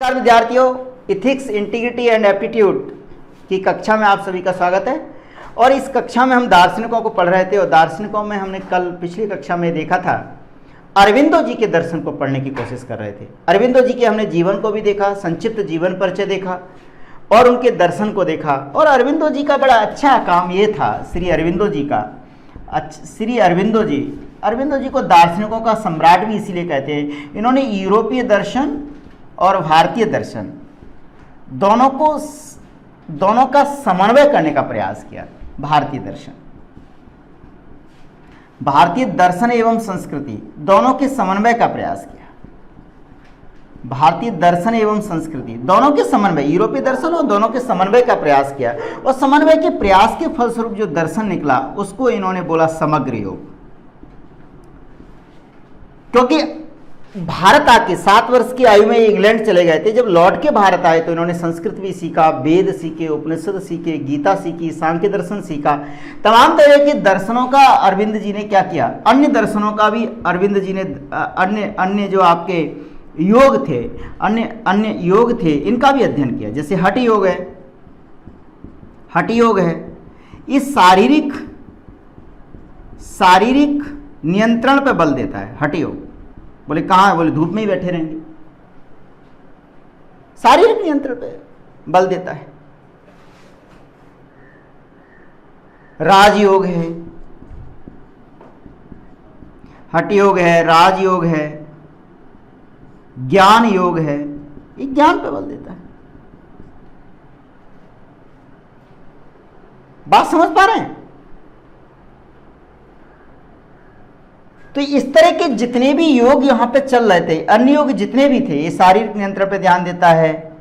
नमस्कार विद्यार्थियों, ethics, integrity and aptitude की कक्षा में आप सभी का स्वागत है। और इस कक्षा में हम दार्शनिकों को पढ़ रहे थे और दार्शनिकों में हमने कल पिछली कक्षा में देखा था अरविंदो जी के दर्शन को पढ़ने की कोशिश कर रहे थे। अरविंदो जी के हमने जीवन को भी देखा, संक्षिप्त जीवन परिचय देखा और उनके दर्शन को देखा। और अरविंदो जी का बड़ा अच्छा काम ये था, श्री अरविंदो जी का, श्री अरविंदो जी को दार्शनिकों का सम्राट भी इसीलिए कहते हैं। इन्होंने यूरोपीय दर्शन और भारतीय दर्शन दोनों का समन्वय करने का प्रयास किया। भारतीय दर्शन एवं संस्कृति दोनों के समन्वय का प्रयास किया। भारतीय दर्शन एवं संस्कृति दोनों के समन्वय, यूरोपीय दर्शन और दोनों के समन्वय का प्रयास किया। और समन्वय के प्रयास के फलस्वरूप जो दर्शन निकला उसको इन्होंने बोला समग्र योग। क्योंकि भारत आके 7 वर्ष की आयु में इंग्लैंड चले गए थे, जब लौट के भारत आए तो इन्होंने संस्कृत भी सीखा, वेद सीखे, उपनिषद सीखे, गीता सीखी, सांख्य दर्शन सीखा। तमाम तरह के दर्शनों का अरविंद जी ने क्या किया, अन्य दर्शनों का भी अरविंद जी ने अन्य जो आपके योग थे, अन्य योग थे, इनका भी अध्ययन किया। जैसे हठ योग है, ये शारीरिक नियंत्रण पर बल देता है। हठ योग बोले कहाँ है, बोले धूप में ही बैठे रहेंगे, शारीरिक नियंत्रण पे बल देता है। राजयोग है, हठ योग है, राजयोग है, ज्ञान योग है, ये ज्ञान पे बल देता है। बात समझ पा रहे हैं? तो इस तरह के जितने भी योग यहां पे चल रहे थे, अन्य योग जितने भी थे, ये शारीरिक नियंत्रण पे ध्यान देता है।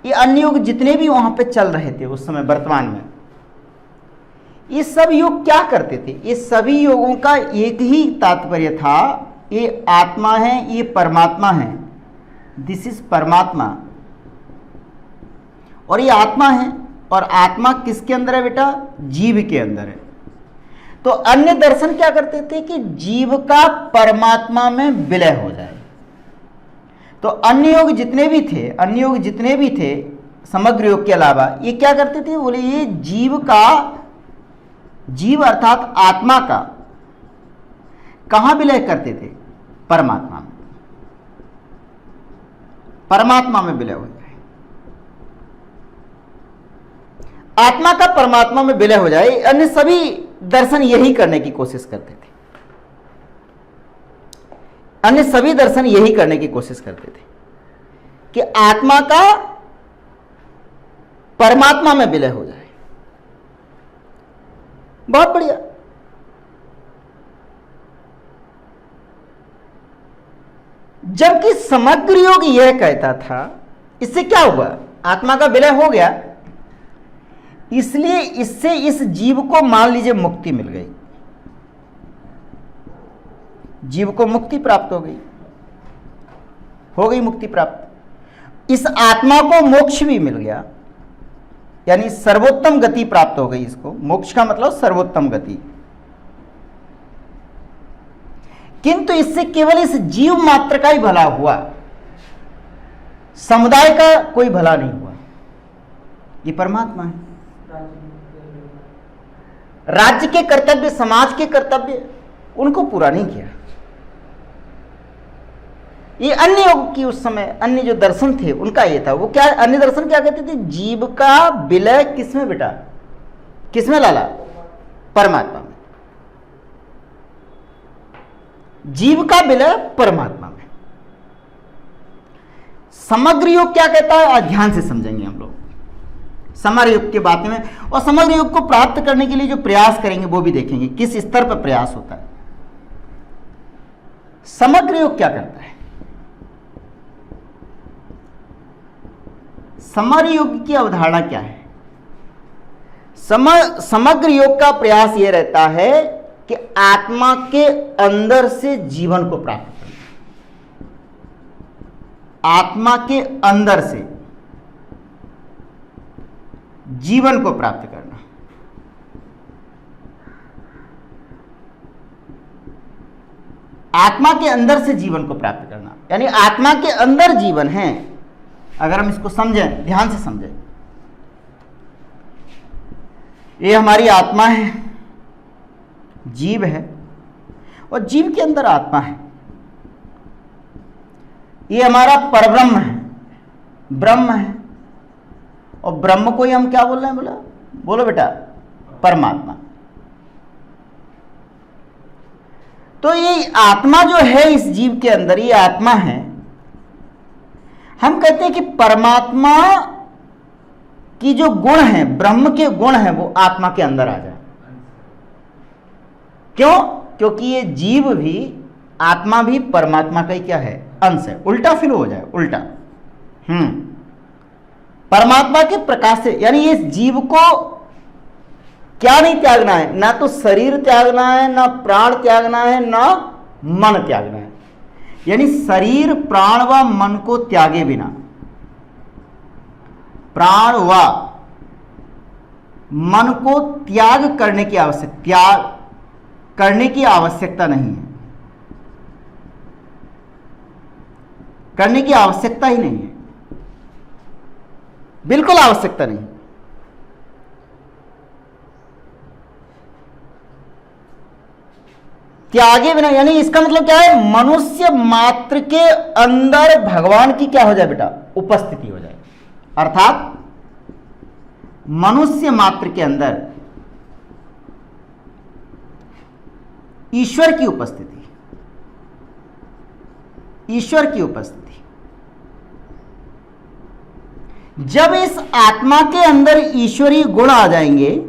ये अन्य योग जितने भी वहां पे चल रहे थे उस समय, वर्तमान में, ये सब योग क्या करते थे? ये सभी योगों का एक ही तात्पर्य था, ये आत्मा है, ये परमात्मा है। दिस इज परमात्मा और ये आत्मा है। और आत्मा किसके अंदर है बेटा? जीव के अंदर है। तो अन्य दर्शन क्या करते थे कि जीव का परमात्मा में विलय हो जाए। तो अन्य योग जितने भी थे समग्र योग के अलावा, ये क्या करते थे? बोले ये जीव अर्थात आत्मा का कहां विलय करते थे? परमात्मा में। परमात्मा में विलय हो जाए, आत्मा का परमात्मा में विलय हो जाए। अन्य सभी दर्शन यही करने की कोशिश करते थे। अन्य सभी दर्शन यही करने की कोशिश करते थे कि आत्मा का परमात्मा में विलय हो जाए। बहुत बढ़िया। जबकि समग्र योग यह कहता था, इससे क्या हुआ? आत्मा का विलय हो गया, इसलिए इससे इस जीव को मान लीजिए मुक्ति मिल गई, जीव को मुक्ति प्राप्त हो गई मुक्ति प्राप्त। इस आत्मा को मोक्ष भी मिल गया, यानी सर्वोत्तम गति प्राप्त हो गई इसको। मोक्ष का मतलब सर्वोत्तम गति। किंतु इससे केवल इस जीव मात्र का ही भला हुआ, समुदाय का कोई भला नहीं हुआ। ये परमात्मा है। राज्य के कर्तव्य, समाज के कर्तव्य, उनको पूरा नहीं किया। ये अन्य योग की उस समय अन्य जो दर्शन थे उनका ये था। वो क्या, अन्य दर्शन क्या कहते थे? जीव का विलय किसमें बेटा? किसमें लाला? परमात्मा में। जीव का विलय परमात्मा में। समग्र योग क्या कहता है? ध्यान से समझेंगे हम लोग समग्र योग के बात में। और समग्र योग को प्राप्त करने के लिए जो प्रयास करेंगे वो भी देखेंगे किस स्तर पर प्रयास होता है। समग्र योग क्या करता है? समग्र योग की अवधारणा क्या है? समग्र योग का प्रयास यह रहता है कि आत्मा के अंदर से जीवन को प्राप्त करना। आत्मा के अंदर से जीवन को प्राप्त करना। आत्मा के अंदर से जीवन को प्राप्त करना, यानी आत्मा के अंदर जीवन है, अगर हम इसको समझें, ध्यान से समझें, ये हमारी आत्मा है, जीव है, और जीव के अंदर आत्मा है। ये हमारा परब्रह्म है, ब्रह्म है, और ब्रह्म को ही हम क्या बोल रहे हैं? बोलो बेटा, परमात्मा। तो ये आत्मा जो है इस जीव के अंदर, ये आत्मा है। हम कहते हैं कि परमात्मा की जो गुण है, ब्रह्म के गुण है, वो आत्मा के अंदर आ जाए। क्यों? क्योंकि ये जीव भी, आत्मा भी परमात्मा का ही क्या है? अंश है। उल्टा फिर हो जाए, उल्टा। परमात्मा के प्रकाश से, यानी इस जीव को क्या नहीं त्यागना है? ना तो शरीर त्यागना है, ना प्राण त्यागना है, ना मन त्यागना है। यानी शरीर, प्राण व मन को त्यागे बिना, प्राण व मन को त्याग करने की आवश्यकता नहीं है। करने की आवश्यकता ही नहीं है, बिल्कुल आवश्यकता नहीं। त्यागे बिना, यानी इसका मतलब क्या है? मनुष्य मात्र के अंदर भगवान की क्या हो जाए बेटा? उपस्थिति हो जाए। अर्थात मनुष्य मात्र के अंदर ईश्वर की उपस्थिति, ईश्वर की उपस्थिति। जब इस आत्मा के अंदर ईश्वरीय गुण आ जाएंगे,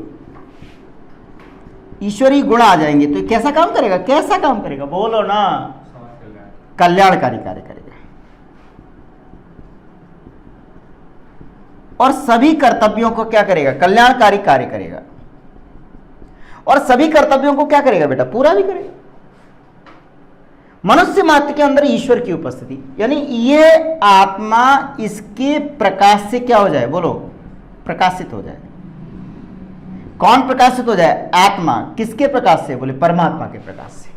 ईश्वरीय गुण आ जाएंगे, तो कैसा काम करेगा? कैसा काम करेगा? बोलो ना। कल्याणकारी कार्य करेगा, और सभी कर्तव्यों को क्या करेगा? कल्याणकारी कार्य करेगा, और सभी कर्तव्यों को क्या करेगा बेटा? पूरा भी करेगा। मनुष्य मात्र के अंदर ईश्वर की उपस्थिति, यानी ये आत्मा इसके प्रकाश से क्या हो जाए? बोलो, प्रकाशित हो जाए। कौन प्रकाशित हो जाए? आत्मा। किसके प्रकाश से? बोले, परमात्मा के प्रकाश से।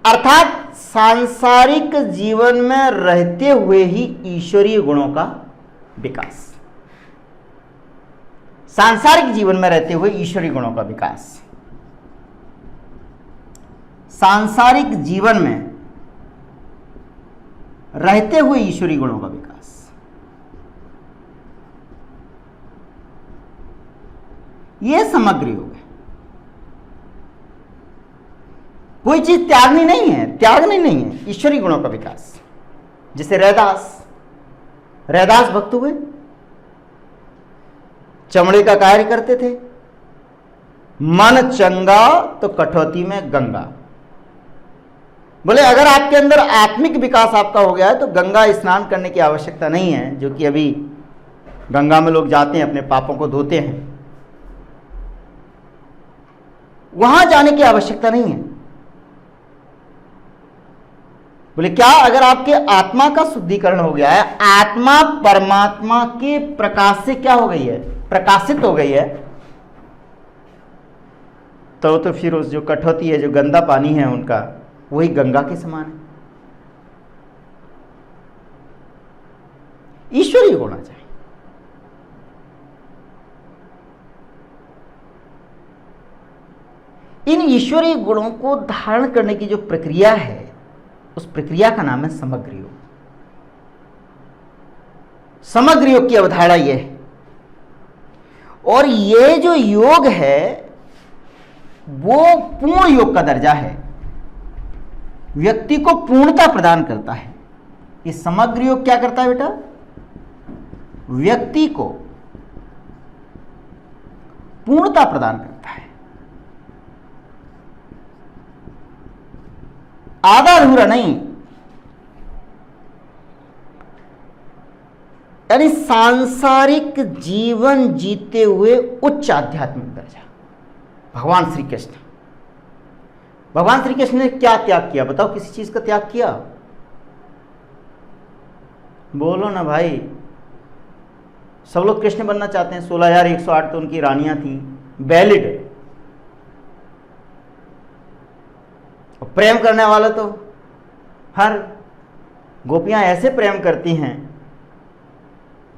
अर्थात सांसारिक जीवन में रहते हुए ही ईश्वरीय गुणों का विकास, सांसारिक जीवन में रहते हुए ईश्वरीय गुणों का विकास, सांसारिक जीवन में रहते हुए ईश्वरीय गुणों का विकास। यह समग्र योग है। कोई चीज त्यागनी नहीं है, त्यागनी नहीं है, ईश्वरीय गुणों का विकास। जैसे रैदास भक्त हुए, चमड़े का कार्य करते थे, मन चंगा तो कठौती में गंगा। बोले, अगर आपके अंदर आत्मिक विकास आपका हो गया है तो गंगा स्नान करने की आवश्यकता नहीं है, जो कि अभी गंगा में लोग जाते हैं, अपने पापों को धोते हैं, वहां जाने की आवश्यकता नहीं है। बोले, क्या? अगर आपके आत्मा का शुद्धिकरण हो गया है, आत्मा परमात्मा के प्रकाश से क्या हो गई है? प्रकाशित हो गई है, तो फिर उस जो कठौती है, जो गंदा पानी है उनका, वही गंगा के समान है। ईश्वरीय होना चाहिए। इन ईश्वरीय गुणों को धारण करने की जो प्रक्रिया है, उस प्रक्रिया का नाम है समग्र योग। समग्र योग की अवधारणा यह है, और ये जो योग है वो पूर्ण योग का दर्जा है, व्यक्ति को पूर्णता प्रदान करता है। ये समग्र योग क्या करता है बेटा? व्यक्ति को पूर्णता प्रदान करता है, आधा अधूरा नहीं। यानी सांसारिक जीवन जीते हुए उच्च आध्यात्मिक दर्जा। भगवान श्री कृष्ण ने क्या त्याग किया? बताओ, किसी चीज का त्याग किया? बोलो ना भाई। सब लोग कृष्ण बनना चाहते हैं। 16,108 तो उनकी रानियां थी, वैलिड। प्रेम करने वाला तो हर गोपियां ऐसे प्रेम करती हैं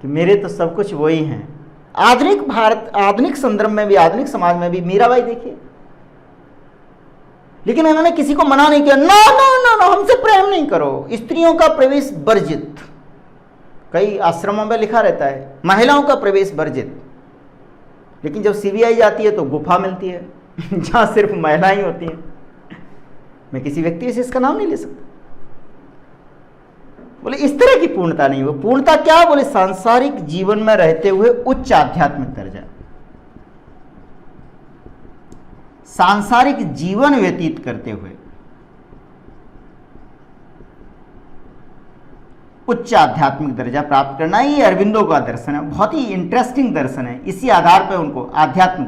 कि मेरे तो सब कुछ वही हैं। आधुनिक भारत, आधुनिक संदर्भ में भी, आधुनिक समाज में भी मीराबाई देखिए, लेकिन उन्होंने किसी को मना नहीं किया, नो नो नो नो हमसे प्रेम नहीं करो, स्त्रियों का प्रवेश वर्जित। कई आश्रमों में लिखा रहता है महिलाओं का प्रवेश वर्जित, लेकिन जब सीबीआई जाती है तो गुफा मिलती है जहां सिर्फ महिलाएं ही होती हैं। मैं किसी व्यक्ति विशेष का नाम नहीं ले सकता। बोले इस तरह की पूर्णता नहीं हो। पूर्णता क्या? बोले सांसारिक जीवन में रहते हुए उच्च आध्यात्मिक दर्जा, सांसारिक जीवन व्यतीत करते हुए उच्च आध्यात्मिक दर्जा प्राप्त करना, ये अरविंदो का दर्शन है। बहुत ही इंटरेस्टिंग दर्शन है। इसी आधार पर उनको आध्यात्मिक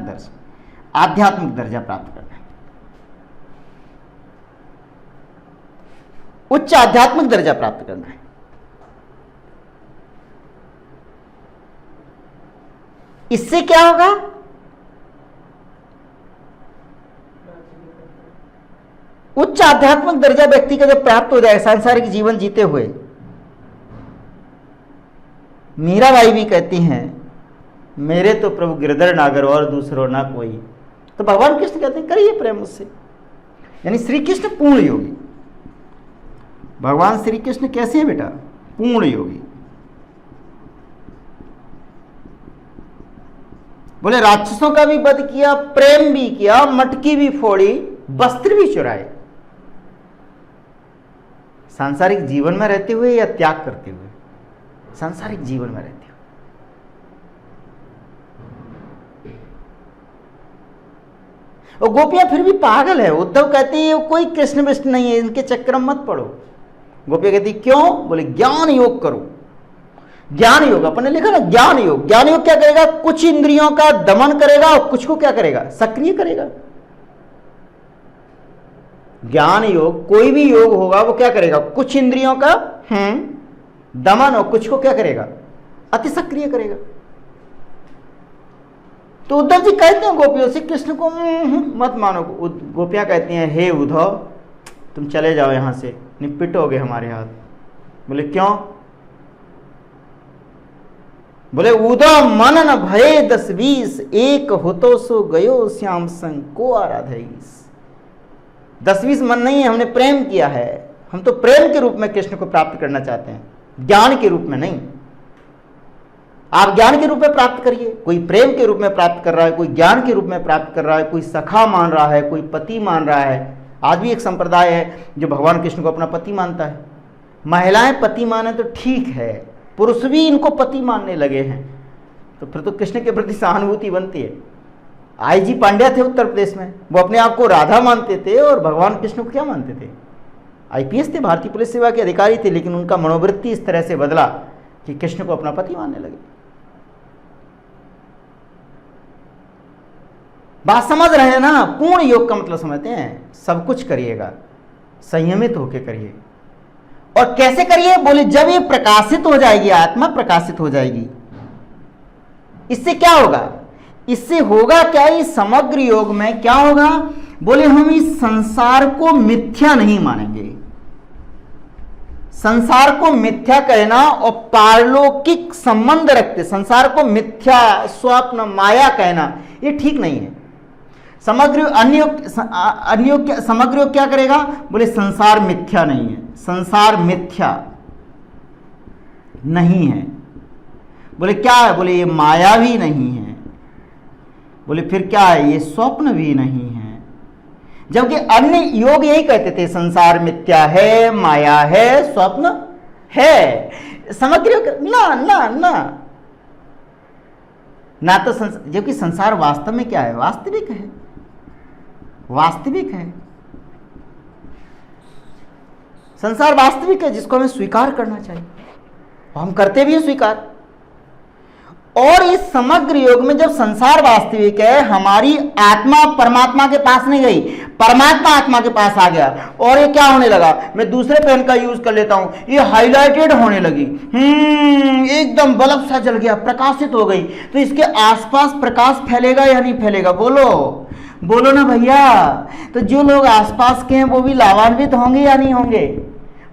दर्जा प्राप्त करना है, उच्च आध्यात्मिक दर्जा प्राप्त करना है। इससे क्या होगा? उच्च आध्यात्मिक दर्जा व्यक्ति का जब प्राप्त हो जाए सांसारिक जीवन जीते हुए, मीराबाई भी कहती हैं मेरे तो प्रभु गिरधर नागर और दूसरो ना कोई। तो भगवान कृष्ण कहते हैं करिए प्रेम मुझसे। यानी श्री कृष्ण पूर्ण योगी। भगवान श्री कृष्ण कैसे हैं बेटा? पूर्ण योगी। बोले राक्षसों का भी वध किया, प्रेम भी किया, मटकी भी फोड़ी, वस्त्र भी चुराए। सांसारिक जीवन में रहते हुए या त्याग करते हुए? सांसारिक जीवन में रहते हुए। और गोपियां फिर भी पागल है। उद्धव कहते हैं कोई कृष्ण विष्णु नहीं है, इनके चक्कर में मत पड़ो। गोपियां कहती क्यों? बोले ज्ञान योग करो। ज्ञान योग अपन ने लिखा ना, ज्ञान योग। ज्ञान योग क्या करेगा? कुछ इंद्रियों का दमन करेगा और कुछ को क्या करेगा? सक्रिय करेगा। ज्ञान योग, कोई भी योग होगा वो क्या करेगा? कुछ इंद्रियों का दमन और कुछ को क्या करेगा? अति सक्रिय करेगा। तो उद्धव जी कहते हैं गोपियों से कृष्ण को मत मानो। गोपियां कहती हैं हे उद्धव तुम चले जाओ यहां से, निपिटोगे हमारे हाथ। बोले क्यों? बोले उद्धव मन न भये 10-20, एक होतो सो गयो श्याम संग को आराधईस। 10-20 मन नहीं है, हमने प्रेम किया है। हम तो प्रेम के रूप में कृष्ण को प्राप्त करना चाहते हैं, ज्ञान के रूप में नहीं। आप ज्ञान के रूप में प्राप्त करिए। कोई प्रेम के रूप में प्राप्त कर रहा है, कोई ज्ञान के रूप में प्राप्त कर रहा है, कोई सखा मान रहा है, कोई पति मान रहा है। आज भी एक संप्रदाय है जो भगवान कृष्ण को अपना पति मानता है। महिलाएं पति माने तो ठीक है, पुरुष भी इनको पति मानने लगे हैं, तो फिर तो कृष्ण के प्रति सहानुभूति बनती है। IG पांड्या थे उत्तर प्रदेश में, वो अपने आप को राधा मानते थे और भगवान कृष्ण को क्या मानते थे? IPS थे, भारतीय पुलिस सेवा के अधिकारी थे, लेकिन उनका मनोवृत्ति इस तरह से बदला कि कृष्ण को अपना पति मानने लगे। बात समझ रहे हैं ना? पूर्ण योग का मतलब समझते हैं? सब कुछ करिएगा, संयमित होकर करिए। और कैसे करिए? बोले जब ये प्रकाशित हो जाएगी, आत्मा प्रकाशित हो जाएगी, इससे क्या होगा? इससे होगा क्या? इस समग्र योग में क्या होगा? बोले हम इस संसार को मिथ्या नहीं मानेंगे। संसार को मिथ्या कहना और पारलौकिक संबंध रखते संसार को मिथ्या, स्वप्न, माया कहना ये ठीक नहीं है। समग्र समग्र क्या करेगा? बोले संसार मिथ्या नहीं है, संसार मिथ्या नहीं है। बोले क्या है? बोले ये माया भी नहीं है। बोले फिर क्या है? ये स्वप्न भी नहीं है। जबकि अन्य योग यही कहते थे संसार मिथ्या है, माया है, स्वप्न है। समग्र ना ना ना ना तो जबकि संसार वास्तव में क्या है? वास्तविक है, वास्तविक है। संसार वास्तविक है जिसको हमें स्वीकार करना चाहिए, और हम करते भी हैं स्वीकार। और इस समग्र योग में जब संसार वास्तविक है, हमारी आत्मा परमात्मा के पास नहीं गई, परमात्मा आत्मा के पास आ गया। और ये क्या होने लगा? मैं दूसरे पेन का यूज कर लेता हूं, ये हाइलाइटेड होने लगी, एकदम बल्ब सा जल गया, प्रकाशित हो गई। तो इसके आसपास प्रकाश फैलेगा या नहीं फैलेगा? बोलो बोलो ना भैया। तो जो लोग आसपास के हैं वो भी लाभान्वित होंगे या नहीं होंगे?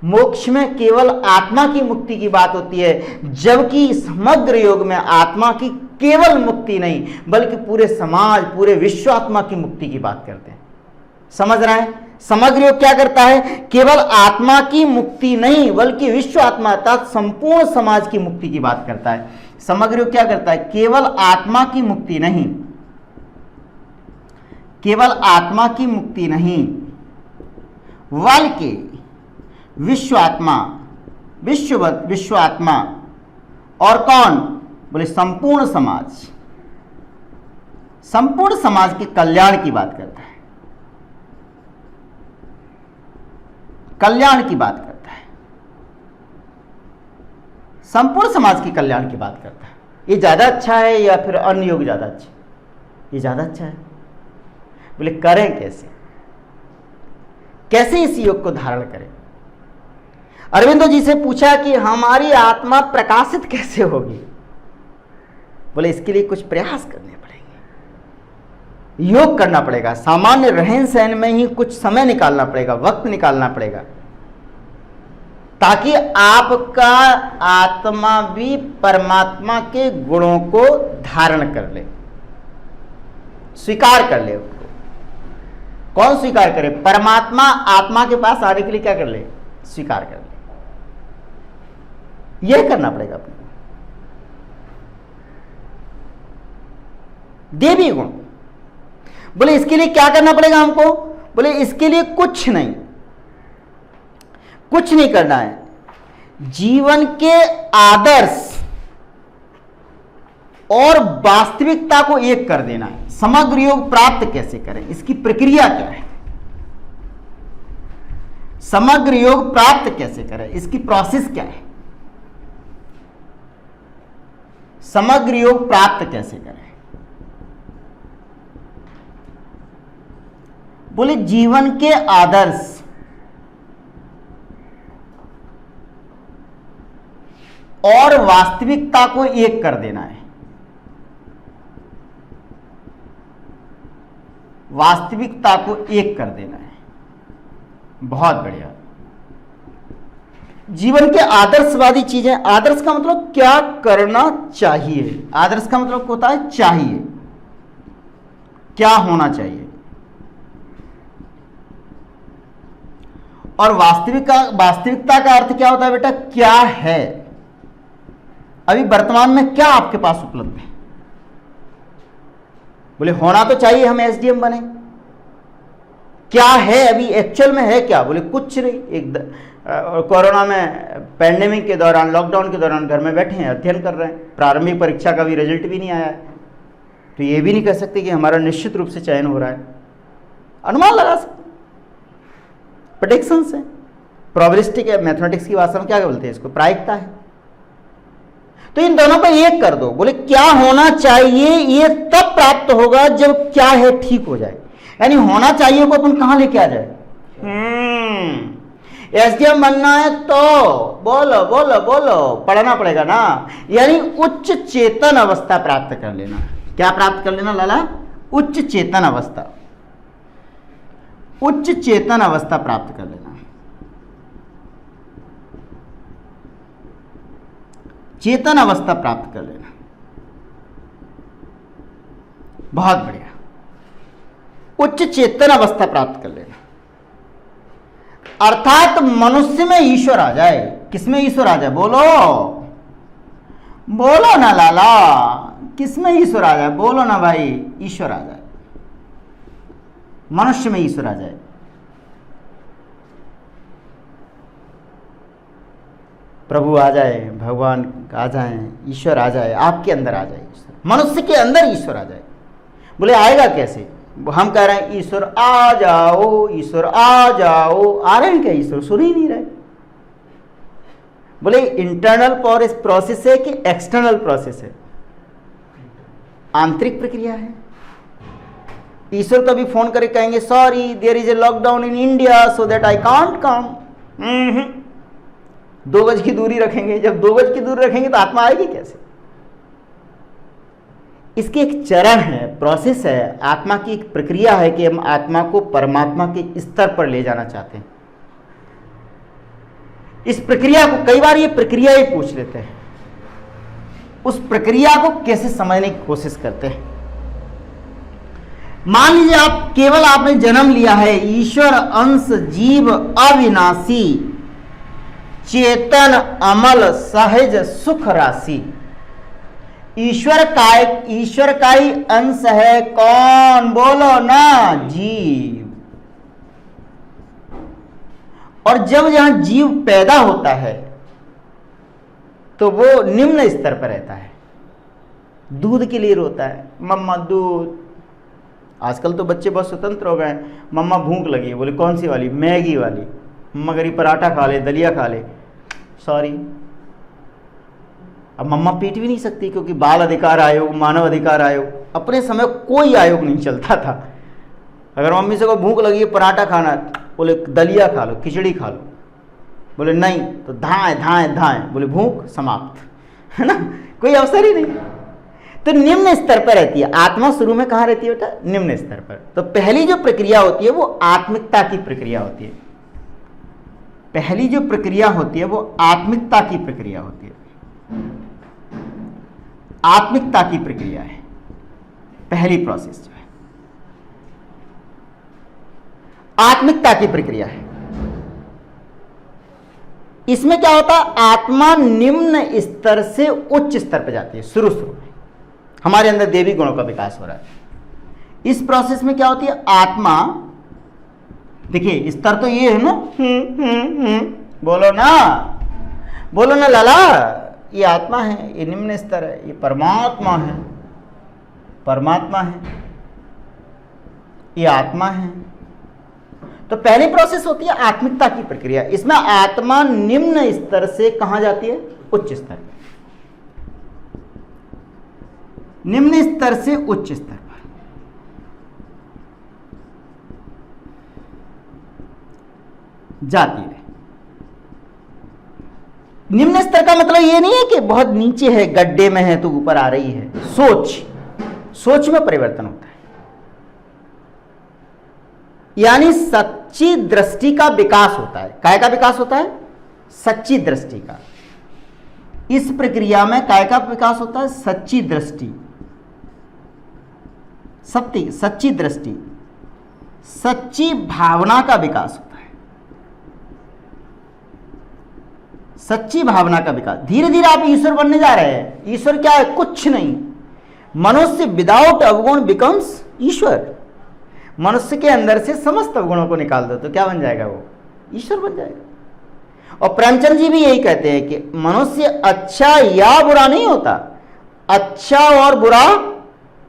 मोक्ष में केवल आत्मा की मुक्ति की बात होती है, जबकि समग्र योग में आत्मा की केवल मुक्ति नहीं बल्कि पूरे समाज, पूरे विश्व आत्मा की मुक्ति की बात करते हैं। समझ रहे हैं? समग्र योग क्या करता है? केवल आत्मा की मुक्ति नहीं बल्कि विश्व आत्मा अर्थात संपूर्ण समाज की मुक्ति की बात करता है। समग्र योग क्या करता है? केवल आत्मा की मुक्ति नहीं, केवल आत्मा की मुक्ति नहीं बल्कि विश्व आत्मा, विश्व आत्मा और कौन? बोले संपूर्ण समाज, संपूर्ण समाज के कल्याण की बात करता है, कल्याण की बात करता है, संपूर्ण समाज के कल्याण की बात करता है। ये ज्यादा अच्छा है या फिर अन्य योग ज्यादा अच्छा? ये ज्यादा अच्छा है। बोले करें कैसे? कैसे इस योग को धारण करें? अरविंदो जी से पूछा कि हमारी आत्मा प्रकाशित कैसे होगी? बोले इसके लिए कुछ प्रयास करने पड़ेंगे, योग करना पड़ेगा, सामान्य रहन सहन में ही कुछ समय निकालना पड़ेगा, वक्त निकालना पड़ेगा, ताकि आपका आत्मा भी परमात्मा के गुणों को धारण कर ले, स्वीकार कर ले। उसको कौन स्वीकार करे? परमात्मा आत्मा के पास आने के लिए क्या कर ले? स्वीकार कर ले। यह करना पड़ेगा अपने को। देवी गुण, बोले इसके लिए क्या करना पड़ेगा हमको? बोले इसके लिए कुछ नहीं, कुछ नहीं करना है। जीवन के आदर्श और वास्तविकता को एक कर देना है। समग्र योग प्राप्त कैसे करें, इसकी प्रक्रिया क्या है? समग्र योग प्राप्त कैसे करें, इसकी प्रोसेस क्या है? समग्र योग प्राप्त कैसे करें? बोले जीवन के आदर्श और वास्तविकता को एक कर देना है। वास्तविकता को एक कर देना है। बहुत बढ़िया। जीवन के आदर्शवादी चीजें, आदर्श का मतलब क्या करना चाहिए, आदर्श का मतलब होता है चाहिए, क्या होना चाहिए। और वास्तविकता का अर्थ क्या होता है बेटा? क्या है, अभी वर्तमान में क्या आपके पास उपलब्ध है। बोले होना तो चाहिए हम एसडीएम बने, क्या है अभी एक्चुअल में है क्या? बोले कुछ नहीं। एक कोरोना में पैंडेमिक के दौरान, लॉकडाउन के दौरान घर में बैठे हैं, अध्ययन कर रहे हैं, प्रारंभिक परीक्षा का भी रिजल्ट भी नहीं आया है, तो ये भी नहीं कह सकते कि हमारा निश्चित रूप से चयन हो रहा है। अनुमान लगा सकते, प्रेडिक्शंस है, प्रोबेबिलिस्टिक है, मैथमेटिक्स की भाषा में क्या बोलते हैं इसको? प्रायिकता है। तो इन दोनों को एक कर दो। बोले क्या होना चाहिए ये तब प्राप्त होगा जब क्या है ठीक हो जाए। यानी होना चाहिए को अपन कहां लेके आ जाए? एसडीएम बनना है तो बोलो बोलो बोलो पढ़ना पड़ेगा ना। यानी उच्च चेतन अवस्था प्राप्त कर लेना। क्या प्राप्त कर लेना लाला? उच्च चेतन अवस्था, उच्च चेतन अवस्था प्राप्त कर लेना। चेतन अवस्था प्राप्त कर लेना। बहुत बढ़िया। उच्च चेतन अवस्था प्राप्त कर लेना अर्थात मनुष्य में ईश्वर आ जाए। किसमें ईश्वर आ जाए? बोलो बोलो ना लाला, किसमें ईश्वर आ जाए? बोलो ना भाई, ईश्वर आ जाए, मनुष्य में ईश्वर आ जाए। प्रभु आ जाए, भगवान आ जाए, ईश्वर आ जाए, आपके अंदर आ जाए, मनुष्य के अंदर ईश्वर आ जाए। बोले आएगा कैसे? हम कह रहे हैं ईश्वर आ जाओ, ईश्वर आ जाओ, आ रहे हैं क्या? ईश्वर सुन ही नहीं रहे। बोले इंटरनल प्रोसेस है कि एक्सटर्नल प्रोसेस है? आंतरिक प्रक्रिया है। ईश्वर कभी फोन करके कहेंगे sorry there is a lockdown in India so that I can't come? 2 गज की दूरी रखेंगे। जब 2 गज की दूरी रखेंगे तो आत्मा आएगी कैसे? इसकी एक चरण है, प्रोसेस है, आत्मा की एक प्रक्रिया है कि हम आत्मा को परमात्मा के स्तर पर ले जाना चाहते हैं। इस प्रक्रिया को, कई बार ये प्रक्रिया ही पूछ लेते हैं, उस प्रक्रिया को कैसे समझने की कोशिश करते हैं। मान लीजिए आप केवल आपने जन्म लिया है, ईश्वर अंश जीव अविनाशी चेतन अमल सहज सुख राशि। ईश्वर का ही अंश है कौन, बोलो ना, जीव। और जब यहां जीव पैदा होता है तो वो निम्न स्तर पर रहता है, दूध के लिए रोता है, मम्मा दूध। आजकल तो बच्चे बहुत स्वतंत्र हो गए, मम्मा भूख लगी है, बोले कौन सी वाली, मैगी वाली, मम्मा करी पराठा खा ले, दलिया खा ले, सॉरी। अब मम्मा पीट भी नहीं सकती क्योंकि बाल अधिकार आयोग, मानव अधिकार आयोग, अपने समय कोई आयोग नहीं चलता था। अगर मम्मी से कोई भूख लगी है पराठा खाना, बोले दलिया खा लो, खिचड़ी खा लो, बोले नहीं तो धाएं धाएं धाएं, बोले भूख समाप्त, है ना, कोई अवसर ही नहीं। तो निम्न स्तर पर रहती है आत्मा। शुरू में कहाँ रहती है बेटा, निम्न स्तर पर। तो पहली जो प्रक्रिया होती है वो आत्मिकता की प्रक्रिया होती है। पहली जो प्रक्रिया होती है वो आत्मिकता की प्रक्रिया होती है, आत्मिकता की प्रक्रिया है पहली प्रोसेस जो है, आत्मिकता की प्रक्रिया है। इसमें क्या होता है, आत्मा निम्न स्तर से उच्च स्तर पर जाती है। शुरू में हमारे अंदर देवी गुणों का विकास हो रहा है। इस प्रोसेस में क्या होती है, आत्मा, देखिए स्तर तो ये है ना, बोलो ना, बोलो ना लाला, ये आत्मा है, ये निम्न स्तर है, ये परमात्मा है, परमात्मा है, ये आत्मा है। तो पहली प्रोसेस होती है आत्मिकता की प्रक्रिया। इसमें आत्मा निम्न स्तर से कहां जाती है, उच्च स्तर, निम्न स्तर से उच्च स्तर पर जाती है। निम्न स्तर का मतलब ये नहीं है कि बहुत नीचे है, गड्ढे में है तो ऊपर आ रही है। सोच में परिवर्तन होता है, यानी सच्ची दृष्टि का विकास होता है। काय का विकास होता है, सच्ची दृष्टि का। इस प्रक्रिया में काय का विकास होता है, सच्ची दृष्टि, सच्ची दृष्टि, सच्ची भावना का विकास होता है, सच्ची भावना का विकास। धीरे धीरे आप ईश्वर बनने जा रहे हैं। ईश्वर क्या है, कुछ नहीं। मनुष्य विदाउट अवगुण बिकम्स ईश्वर। मनुष्य के अंदर से समस्त अवगुणों को निकाल दो तो क्या बन जाएगा, वो ईश्वर बन जाएगा। और प्रेमचंद जी भी यही कहते हैं कि मनुष्य अच्छा या बुरा नहीं होता, अच्छा और बुरा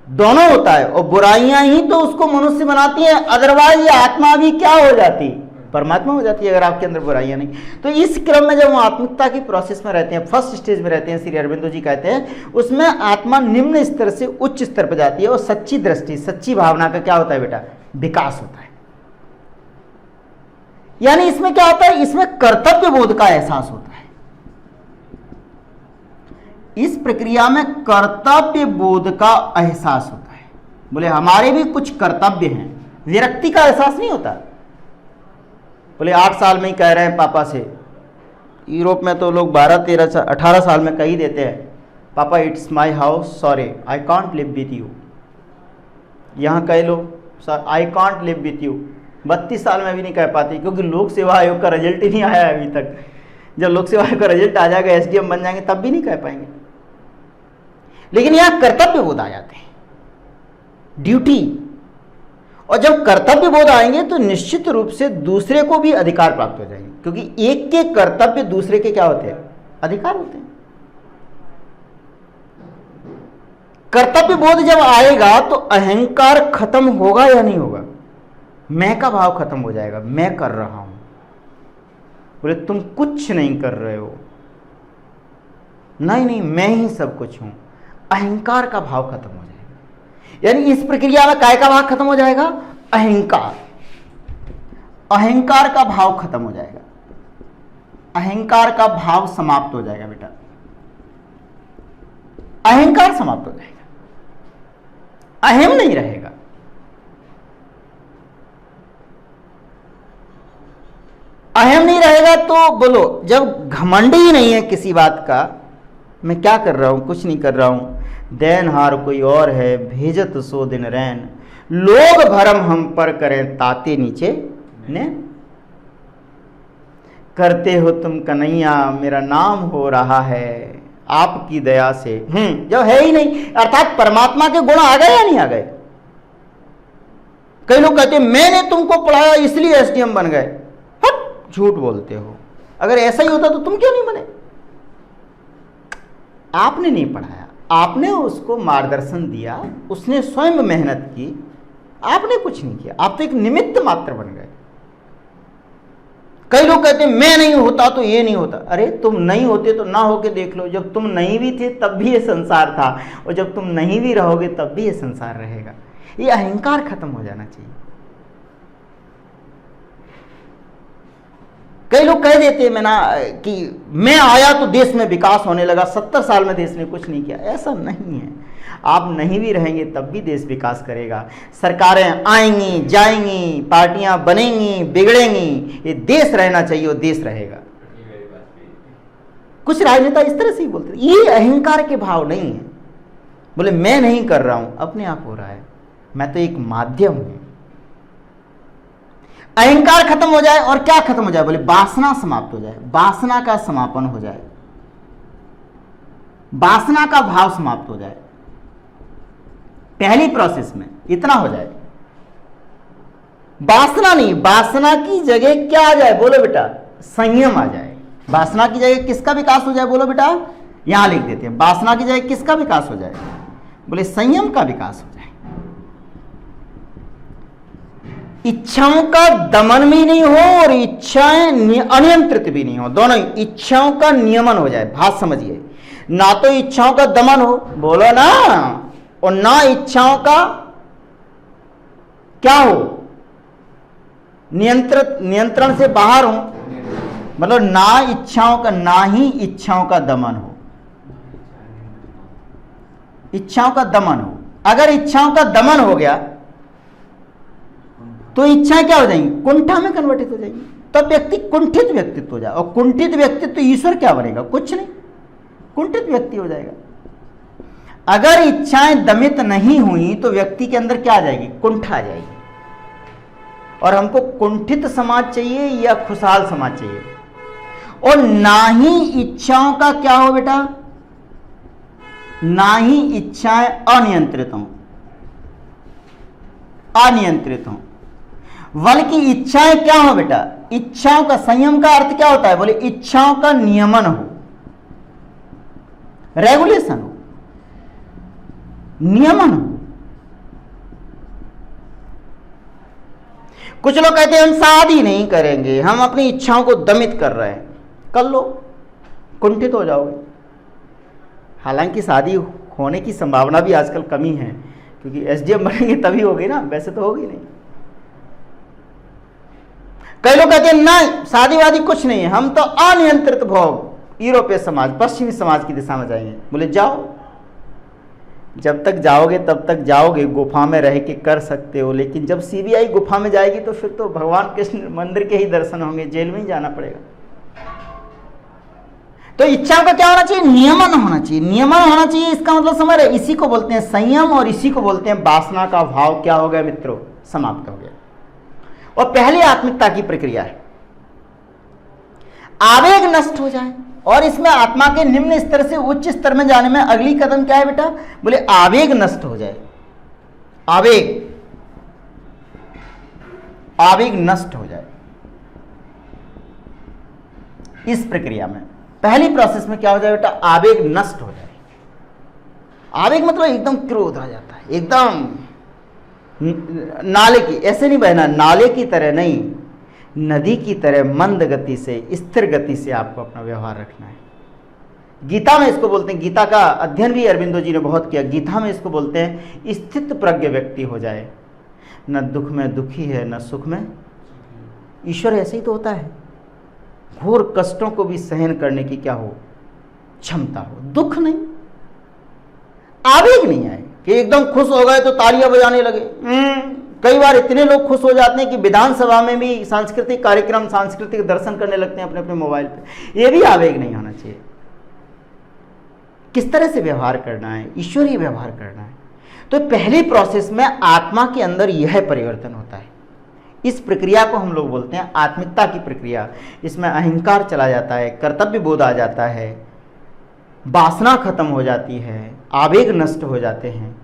दोनों होता है, और बुराइयां ही तो उसको मनुष्य बनाती हैं। अदरवाइज ये आत्मा भी क्या हो जाती, परमात्मा हो जाती है, अगर आपके अंदर बुराइयां नहीं। तो इस क्रम में जब हम आत्मिकता की प्रोसेस में रहते हैं, फर्स्ट स्टेज में रहते हैं, श्री अरविंदो जी कहते हैं, उसमें आत्मा निम्न स्तर से उच्च स्तर पर जाती है और सच्ची दृष्टि, सच्ची भावना का क्या होता है बेटा, विकास होता है। यानी इसमें क्या होता है, इसमें कर्तव्य बोध का एहसास होता है। इस प्रक्रिया में कर्तव्य बोध का एहसास होता है। बोले हमारे भी कुछ कर्तव्य हैं, विरक्ति का एहसास नहीं होता। बोले 8 साल में ही कह रहे हैं पापा से, यूरोप में तो लोग 12, 13, 18 साल में कह ही देते हैं, पापा it's my house, sorry I can't live with you. यहाँ कह लो sir I can't live with you, 32 साल में भी नहीं कह पाती, क्योंकि लोक सेवा आयोग का रिजल्ट ही नहीं आया है अभी तक। जब लोक सेवा आयोग का रिजल्ट आ जाएगा, एसडीएम बन जाएंगे, तब भी नहीं कह पाएंगे। लेकिन यहाँ कर्तव्य बोध आ जाते हैं, ड्यूटी। और जब कर्तव्य बोध आएंगे तो निश्चित रूप से दूसरे को भी अधिकार प्राप्त हो जाएंगे, क्योंकि एक के कर्तव्य दूसरे के क्या होते हैं, अधिकार होते हैं। कर्तव्य बोध जब आएगा तो अहंकार खत्म होगा या नहीं होगा, मैं का भाव खत्म हो जाएगा, मैं कर रहा हूं। बोले तुम कुछ नहीं कर रहे हो, नहीं नहीं मैं ही सब कुछ हूं, अहंकार का भाव खत्म हो जाएगा। यानी इस प्रक्रिया में काय का भाव खत्म हो जाएगा, अहंकार, अहंकार का भाव खत्म हो जाएगा, अहंकार का भाव समाप्त हो जाएगा बेटा, अहंकार समाप्त हो जाएगा, अहम नहीं रहेगा। अहम नहीं रहेगा तो बोलो, जब घमंड ही नहीं है किसी बात का, मैं क्या कर रहा हूँ, कुछ नहीं कर रहा हूँ, देनहार कोई और है, भेजत सो दिन रैन, लोग भरम हम पर करें ताते नीचे ने, करते हो तुम कन्हैया मेरा नाम हो रहा है आपकी दया से। जब है ही नहीं, अर्थात परमात्मा के गुण आ गए या नहीं आ गए। कई लोग कहते हैं मैंने तुमको पढ़ाया इसलिए एसडीएम बन गए। हट, झूठ बोलते हो। अगर ऐसा ही होता तो तुम क्यों नहीं बने? आपने नहीं पढ़ाया, आपने उसको मार्गदर्शन दिया, उसने स्वयं मेहनत की, आपने कुछ नहीं किया, आप तो एक निमित्त मात्र बन गए। कई लोग कहते हैं मैं नहीं होता तो ये नहीं होता। अरे तुम नहीं होते तो ना होके देख लो, जब तुम नहीं भी थे तब भी ये संसार था, और जब तुम नहीं भी रहोगे तब भी ये संसार रहेगा। ये अहंकार खत्म हो जाना चाहिए। कई लोग कह देते हैं कि मैं आया तो देश में विकास होने लगा, 70 साल में देश ने कुछ नहीं किया। ऐसा नहीं है, आप नहीं भी रहेंगे तब भी देश विकास करेगा। सरकारें आएंगी जाएंगी, पार्टियां बनेंगी बिगड़ेंगी, ये देश रहना चाहिए और देश रहेगा। कुछ राजनेता इस तरह से ही बोलते हैं, ये अहंकार के भाव नहीं है। बोले मैं नहीं कर रहा हूं, अपने आप हो रहा है, मैं तो एक माध्यम हूं। अहंकार खत्म हो जाए और क्या खत्म हो जाए? बोले वासना समाप्त हो जाए, वासना का समापन हो जाए, वासना का भाव समाप्त हो जाए। पहली प्रोसेस में इतना हो जाए। वासना नहीं, वासना की जगह क्या आ जाए? बोलो बेटा, संयम आ जाए। वासना की जगह किसका विकास हो जाए? बोलो बेटा, यहां लिख देते हैं। वासना की जगह किसका विकास हो जाए? बोले संयम का विकास हो जाए। इच्छाओं का दमन भी नहीं हो और इच्छाएं अनियंत्रित भी नहीं हो, दोनों इच्छाओं का नियमन हो जाए। बात समझिए, ना तो इच्छाओं का दमन हो, बोलो ना, और ना इच्छाओं का क्या हो, नियंत्रण से बाहर हो। मतलब ना इच्छाओं का, ना ही इच्छाओं का दमन हो, इच्छाओं का दमन हो। अगर इच्छाओं का दमन हो गया तो इच्छाएं क्या हो जाएंगी? कुंठा में कन्वर्टित हो जाएंगी। तब व्यक्ति कुंठित व्यक्तित्व हो जाए, और कुंठित व्यक्तित्व ईश्वर क्या बनेगा? कुछ नहीं, कुंठित व्यक्ति हो जाएगा। अगर इच्छाएं दमित नहीं हुई तो व्यक्ति के अंदर क्या आ जाएगी? कुंठा आ जाएगी। और हमको कुंठित समाज चाहिए या खुशहाल समाज चाहिए? और ना ही इच्छाओं का क्या हो बेटा? ना ही इच्छाएं अनियंत्रित हों, अनियंत्रित हों, बल्कि इच्छाएं क्या हो बेटा? इच्छाओं का, संयम का अर्थ क्या होता है? बोले इच्छाओं का नियमन हो, रेगुलेशन हो, नियमन हो। कुछ लोग कहते हैं हम शादी नहीं करेंगे, हम अपनी इच्छाओं को दमित कर रहे हैं। कर लो, कुंठित हो जाओगे। हालांकि शादी होने की संभावना भी आजकल कमी है, क्योंकि एसडीएम बनेंगे तभी होगी ना, वैसे तो होगी नहीं। कई लोग कहते हैं नहीं, शादी वादी कुछ नहीं है, हम तो अनियंत्रित भोग, यूरोपीय समाज, पश्चिमी समाज की दिशा में जाएंगे। बोले जाओ, जब तक जाओगे तब तक जाओगे, गुफा में रह के कर सकते हो, लेकिन जब सीबीआई गुफा में जाएगी तो फिर तो भगवान कृष्ण मंदिर के ही दर्शन होंगे, जेल में ही जाना पड़ेगा। तो इच्छाओं का क्या होना चाहिए? नियमन होना चाहिए। नियमन होना चाहिए, इसका मतलब समझ रहे, इसी को बोलते हैं संयम, और इसी को बोलते हैं वासना का भाव क्या हो गया मित्रों? समाप्त हो गया। और पहली आत्मिकता की प्रक्रिया है आवेग नष्ट हो जाए, और इसमें आत्मा के निम्न स्तर से उच्च स्तर में जाने में अगली कदम क्या है बेटा? बोले आवेग नष्ट हो जाए। आवेग, आवेग नष्ट हो जाए। इस प्रक्रिया में पहली प्रोसेस में क्या हो जाए बेटा? आवेग नष्ट हो जाए। आवेग मतलब एकदम क्रोध आ जाता है, एकदम नाले की, ऐसे नहीं बहना, नाले की तरह नहीं, नदी की तरह मंद गति से, स्थिर गति से आपको अपना व्यवहार रखना है। गीता में इसको बोलते हैं, गीता का अध्ययन भी अरविंदो जी ने बहुत किया। गीता में इसको बोलते हैं स्थित प्रज्ञ व्यक्ति हो जाए, न दुख में दुखी है न सुख में। ईश्वर ऐसे ही तो होता है, घोर कष्टों को भी सहन करने की क्या हो? क्षमता हो। दुख नहीं, आवेग नहीं आए कि एकदम खुश हो गए तो तालियां बजाने लगे, कई बार इतने लोग खुश हो जाते हैं कि विधानसभा में भी सांस्कृतिक कार्यक्रम, सांस्कृतिक दर्शन करने लगते हैं अपने अपने मोबाइल पे। ये भी आवेग नहीं होना चाहिए। किस तरह से व्यवहार करना है, ईश्वरीय व्यवहार करना है। तो पहली प्रोसेस में आत्मा के अंदर यह परिवर्तन होता है। इस प्रक्रिया को हम लोग बोलते हैं आत्मिकता की प्रक्रिया। इसमें अहंकार चला जाता है, कर्तव्य बोध आ जाता है, वासना खत्म हो जाती है, आवेग नष्ट हो जाते हैं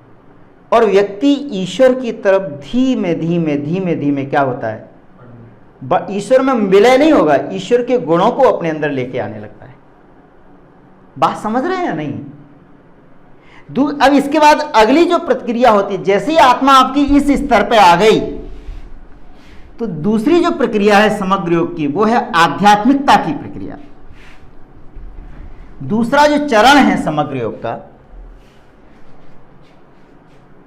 और व्यक्ति ईश्वर की तरफ धीमे धीमे धीमे धीमे क्या होता है, ईश्वर में विलय नहीं होगा, ईश्वर के गुणों को अपने अंदर लेके आने लगता है। बात समझ रहे हैं या नहीं? अब इसके बाद अगली जो प्रक्रिया होती है, जैसे ही आत्मा आपकी इस स्तर पे आ गई तो दूसरी जो प्रक्रिया है समग्र योग की, वो है आध्यात्मिकता की प्रक्रिया। दूसरा जो चरण है समग्र योग का,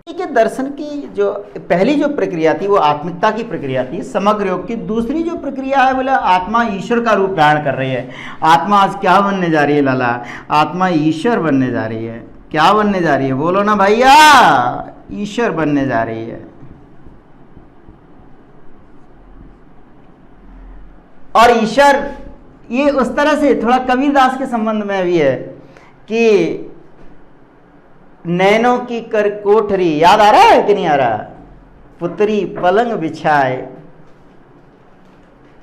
के दर्शन की जो पहली जो प्रक्रिया थी वो आत्मिकता की प्रक्रिया थी। समग्र योग की दूसरी जो प्रक्रिया है, बोले आत्मा ईश्वर का रूप धारण कर रही है। आत्मा आज क्या बनने जा रही है लाला? आत्मा ईश्वर बनने जा रही है। क्या बनने जा रही है? बोलो ना भैया, ईश्वर बनने जा रही है। और ईश्वर ये उस तरह से थोड़ा कबीरदास के संबंध में भी है कि नैनों की कर कोठरी, याद आ रहा है कि नहीं आ रहा? पुतरी पलंग बिछाए,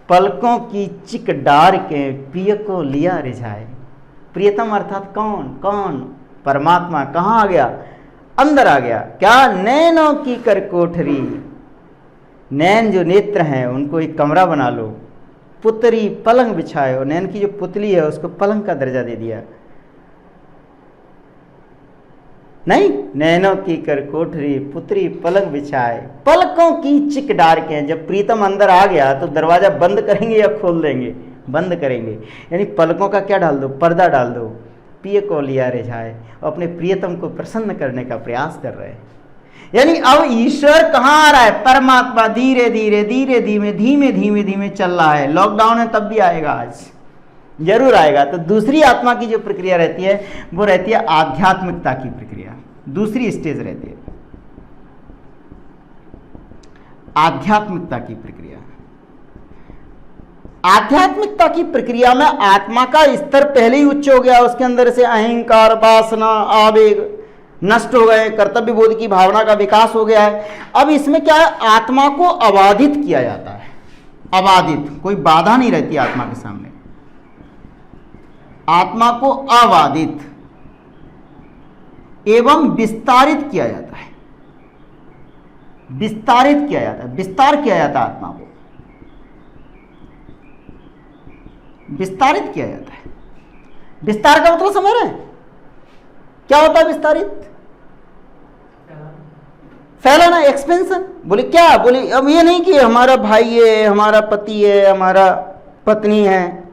पलकों की चिक डार के पिय को लिया रिझाए। प्रियतम अर्थात कौन? कौन? परमात्मा। कहाँ आ गया? अंदर आ गया। क्या? नैनों की कर कोठरी, नैन जो नेत्र हैं उनको एक कमरा बना लो, पुतरी पलंग बिछाए, और नैन की जो पुतली है उसको पलंग का दर्जा दे दिया। नहीं, नैनों की कर कोठरी, पुतरी पलंग बिछाए, पलकों की चिक डार के। जब प्रीतम अंदर आ गया तो दरवाजा बंद करेंगे या खोल देंगे? बंद करेंगे। यानी पलकों का क्या डाल दो? पर्दा डाल दो। पिय को लिया रिझाए, अपने प्रियतम को प्रसन्न करने का प्रयास कर रहे हैं। यानी अब ईश्वर कहाँ आ रहा है? परमात्मा धीरे धीरे धीरे धीमे धीमे धीमे धीमे चल रहा है। लॉकडाउन है तब भी आएगा, आज जरूर आएगा। तो दूसरी आत्मा की जो प्रक्रिया रहती है वो रहती है आध्यात्मिकता की प्रक्रिया। दूसरी स्टेज रहती है आध्यात्मिकता की प्रक्रिया। आध्यात्मिकता की प्रक्रिया में आत्मा का स्तर पहले ही उच्च हो गया, उसके अंदर से अहंकार, वासना, आवेग नष्ट हो गए, कर्तव्य बोध की भावना का विकास हो गया है। अब इसमें क्या है? आत्मा को अबाधित किया जाता है। अबाधित, कोई बाधा नहीं रहती आत्मा के सामने। आत्मा को अबाधित एवं विस्तारित किया जाता है। विस्तारित किया जाता है, विस्तार किया जाता है आत्मा को, विस्तारित किया जाता है। विस्तार का मतलब समझ रहे हैं? क्या होता है विस्तारित? फैलाना, एक्सपेंशन। बोले क्या? बोले अब ये नहीं कि हमारा भाई है, हमारा पति है, हमारा पत्नी है,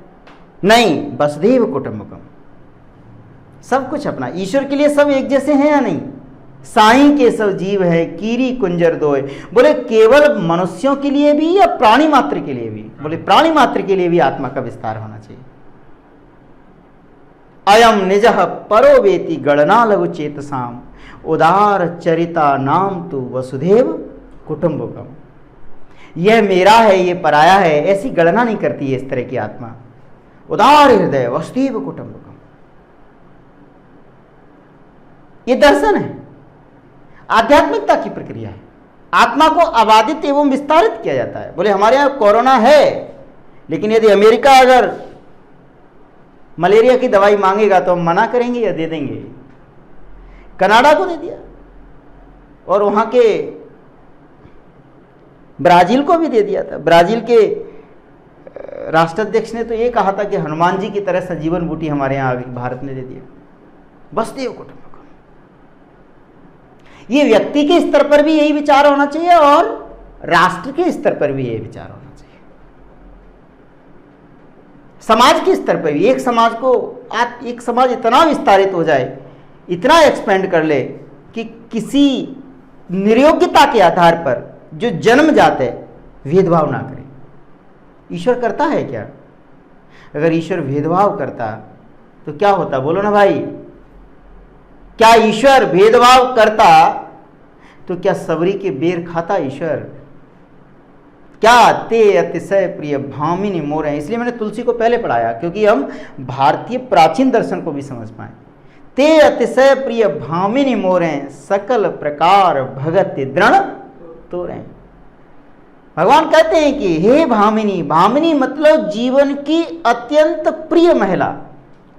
नहीं, वसुधैव कुटुंबकम, सब कुछ अपना। ईश्वर के लिए सब एक जैसे हैं या नहीं? साईं के सब जीव है, कीरी कुंजर दोय। बोले केवल मनुष्यों के लिए भी या प्राणी मात्र के लिए भी? बोले प्राणी मात्र के लिए भी आत्मा का विस्तार होना चाहिए। अयम निजः परो वेति गणना लघु चेतसाम, उदार चरिता नाम तु वसुधैव कुटुंबकम। यह मेरा है, ये पराया है, ऐसी गणना नहीं करती है इस तरह की आत्मा। उदार हृदय वसुधैव कुटुंबकम, ये दर्शन है, आध्यात्मिकता की प्रक्रिया है। आत्मा को अबाधित एवं विस्तारित किया जाता है। बोले हमारे यहाँ कोरोना है, लेकिन यदि अमेरिका अगर मलेरिया की दवाई मांगेगा तो हम मना करेंगे या दे देंगे? कनाडा को दे दिया और वहां के ब्राजील को भी दे दिया था। ब्राजील के राष्ट्राध्यक्ष ने तो ये कहा था कि हनुमान जी की तरह सजीवन बूटी हमारे यहाँ आ गई, भारत ने दे दिया। वसुधैव कुटुंबकम। ये व्यक्ति के स्तर पर भी यही विचार होना चाहिए और राष्ट्र के स्तर पर भी यही विचार होना चाहिए। समाज के स्तर पर भी एक समाज इतना विस्तारित हो जाए, इतना एक्सपेंड कर ले कि किसी निर्योग्यता के आधार पर जो जन्म जाते भेदभाव ना करे। ईश्वर करता है क्या? अगर ईश्वर भेदभाव करता तो क्या होता? बोलो ना भाई, क्या ईश्वर भेदभाव करता तो क्या सबरी के बेर खाता ईश्वर? क्या ते अतिशय प्रिय भामिनी मोर हैं। इसलिए मैंने तुलसी को पहले पढ़ाया, क्योंकि हम भारतीय प्राचीन दर्शन को भी समझ पाए। ते अतिशय प्रिय भामिनी मोर हैं, सकल प्रकार भगत दृढ़ तोर हैं। भगवान कहते हैं कि हे भामिनी, भामिनी मतलब जीवन की अत्यंत प्रिय महिला,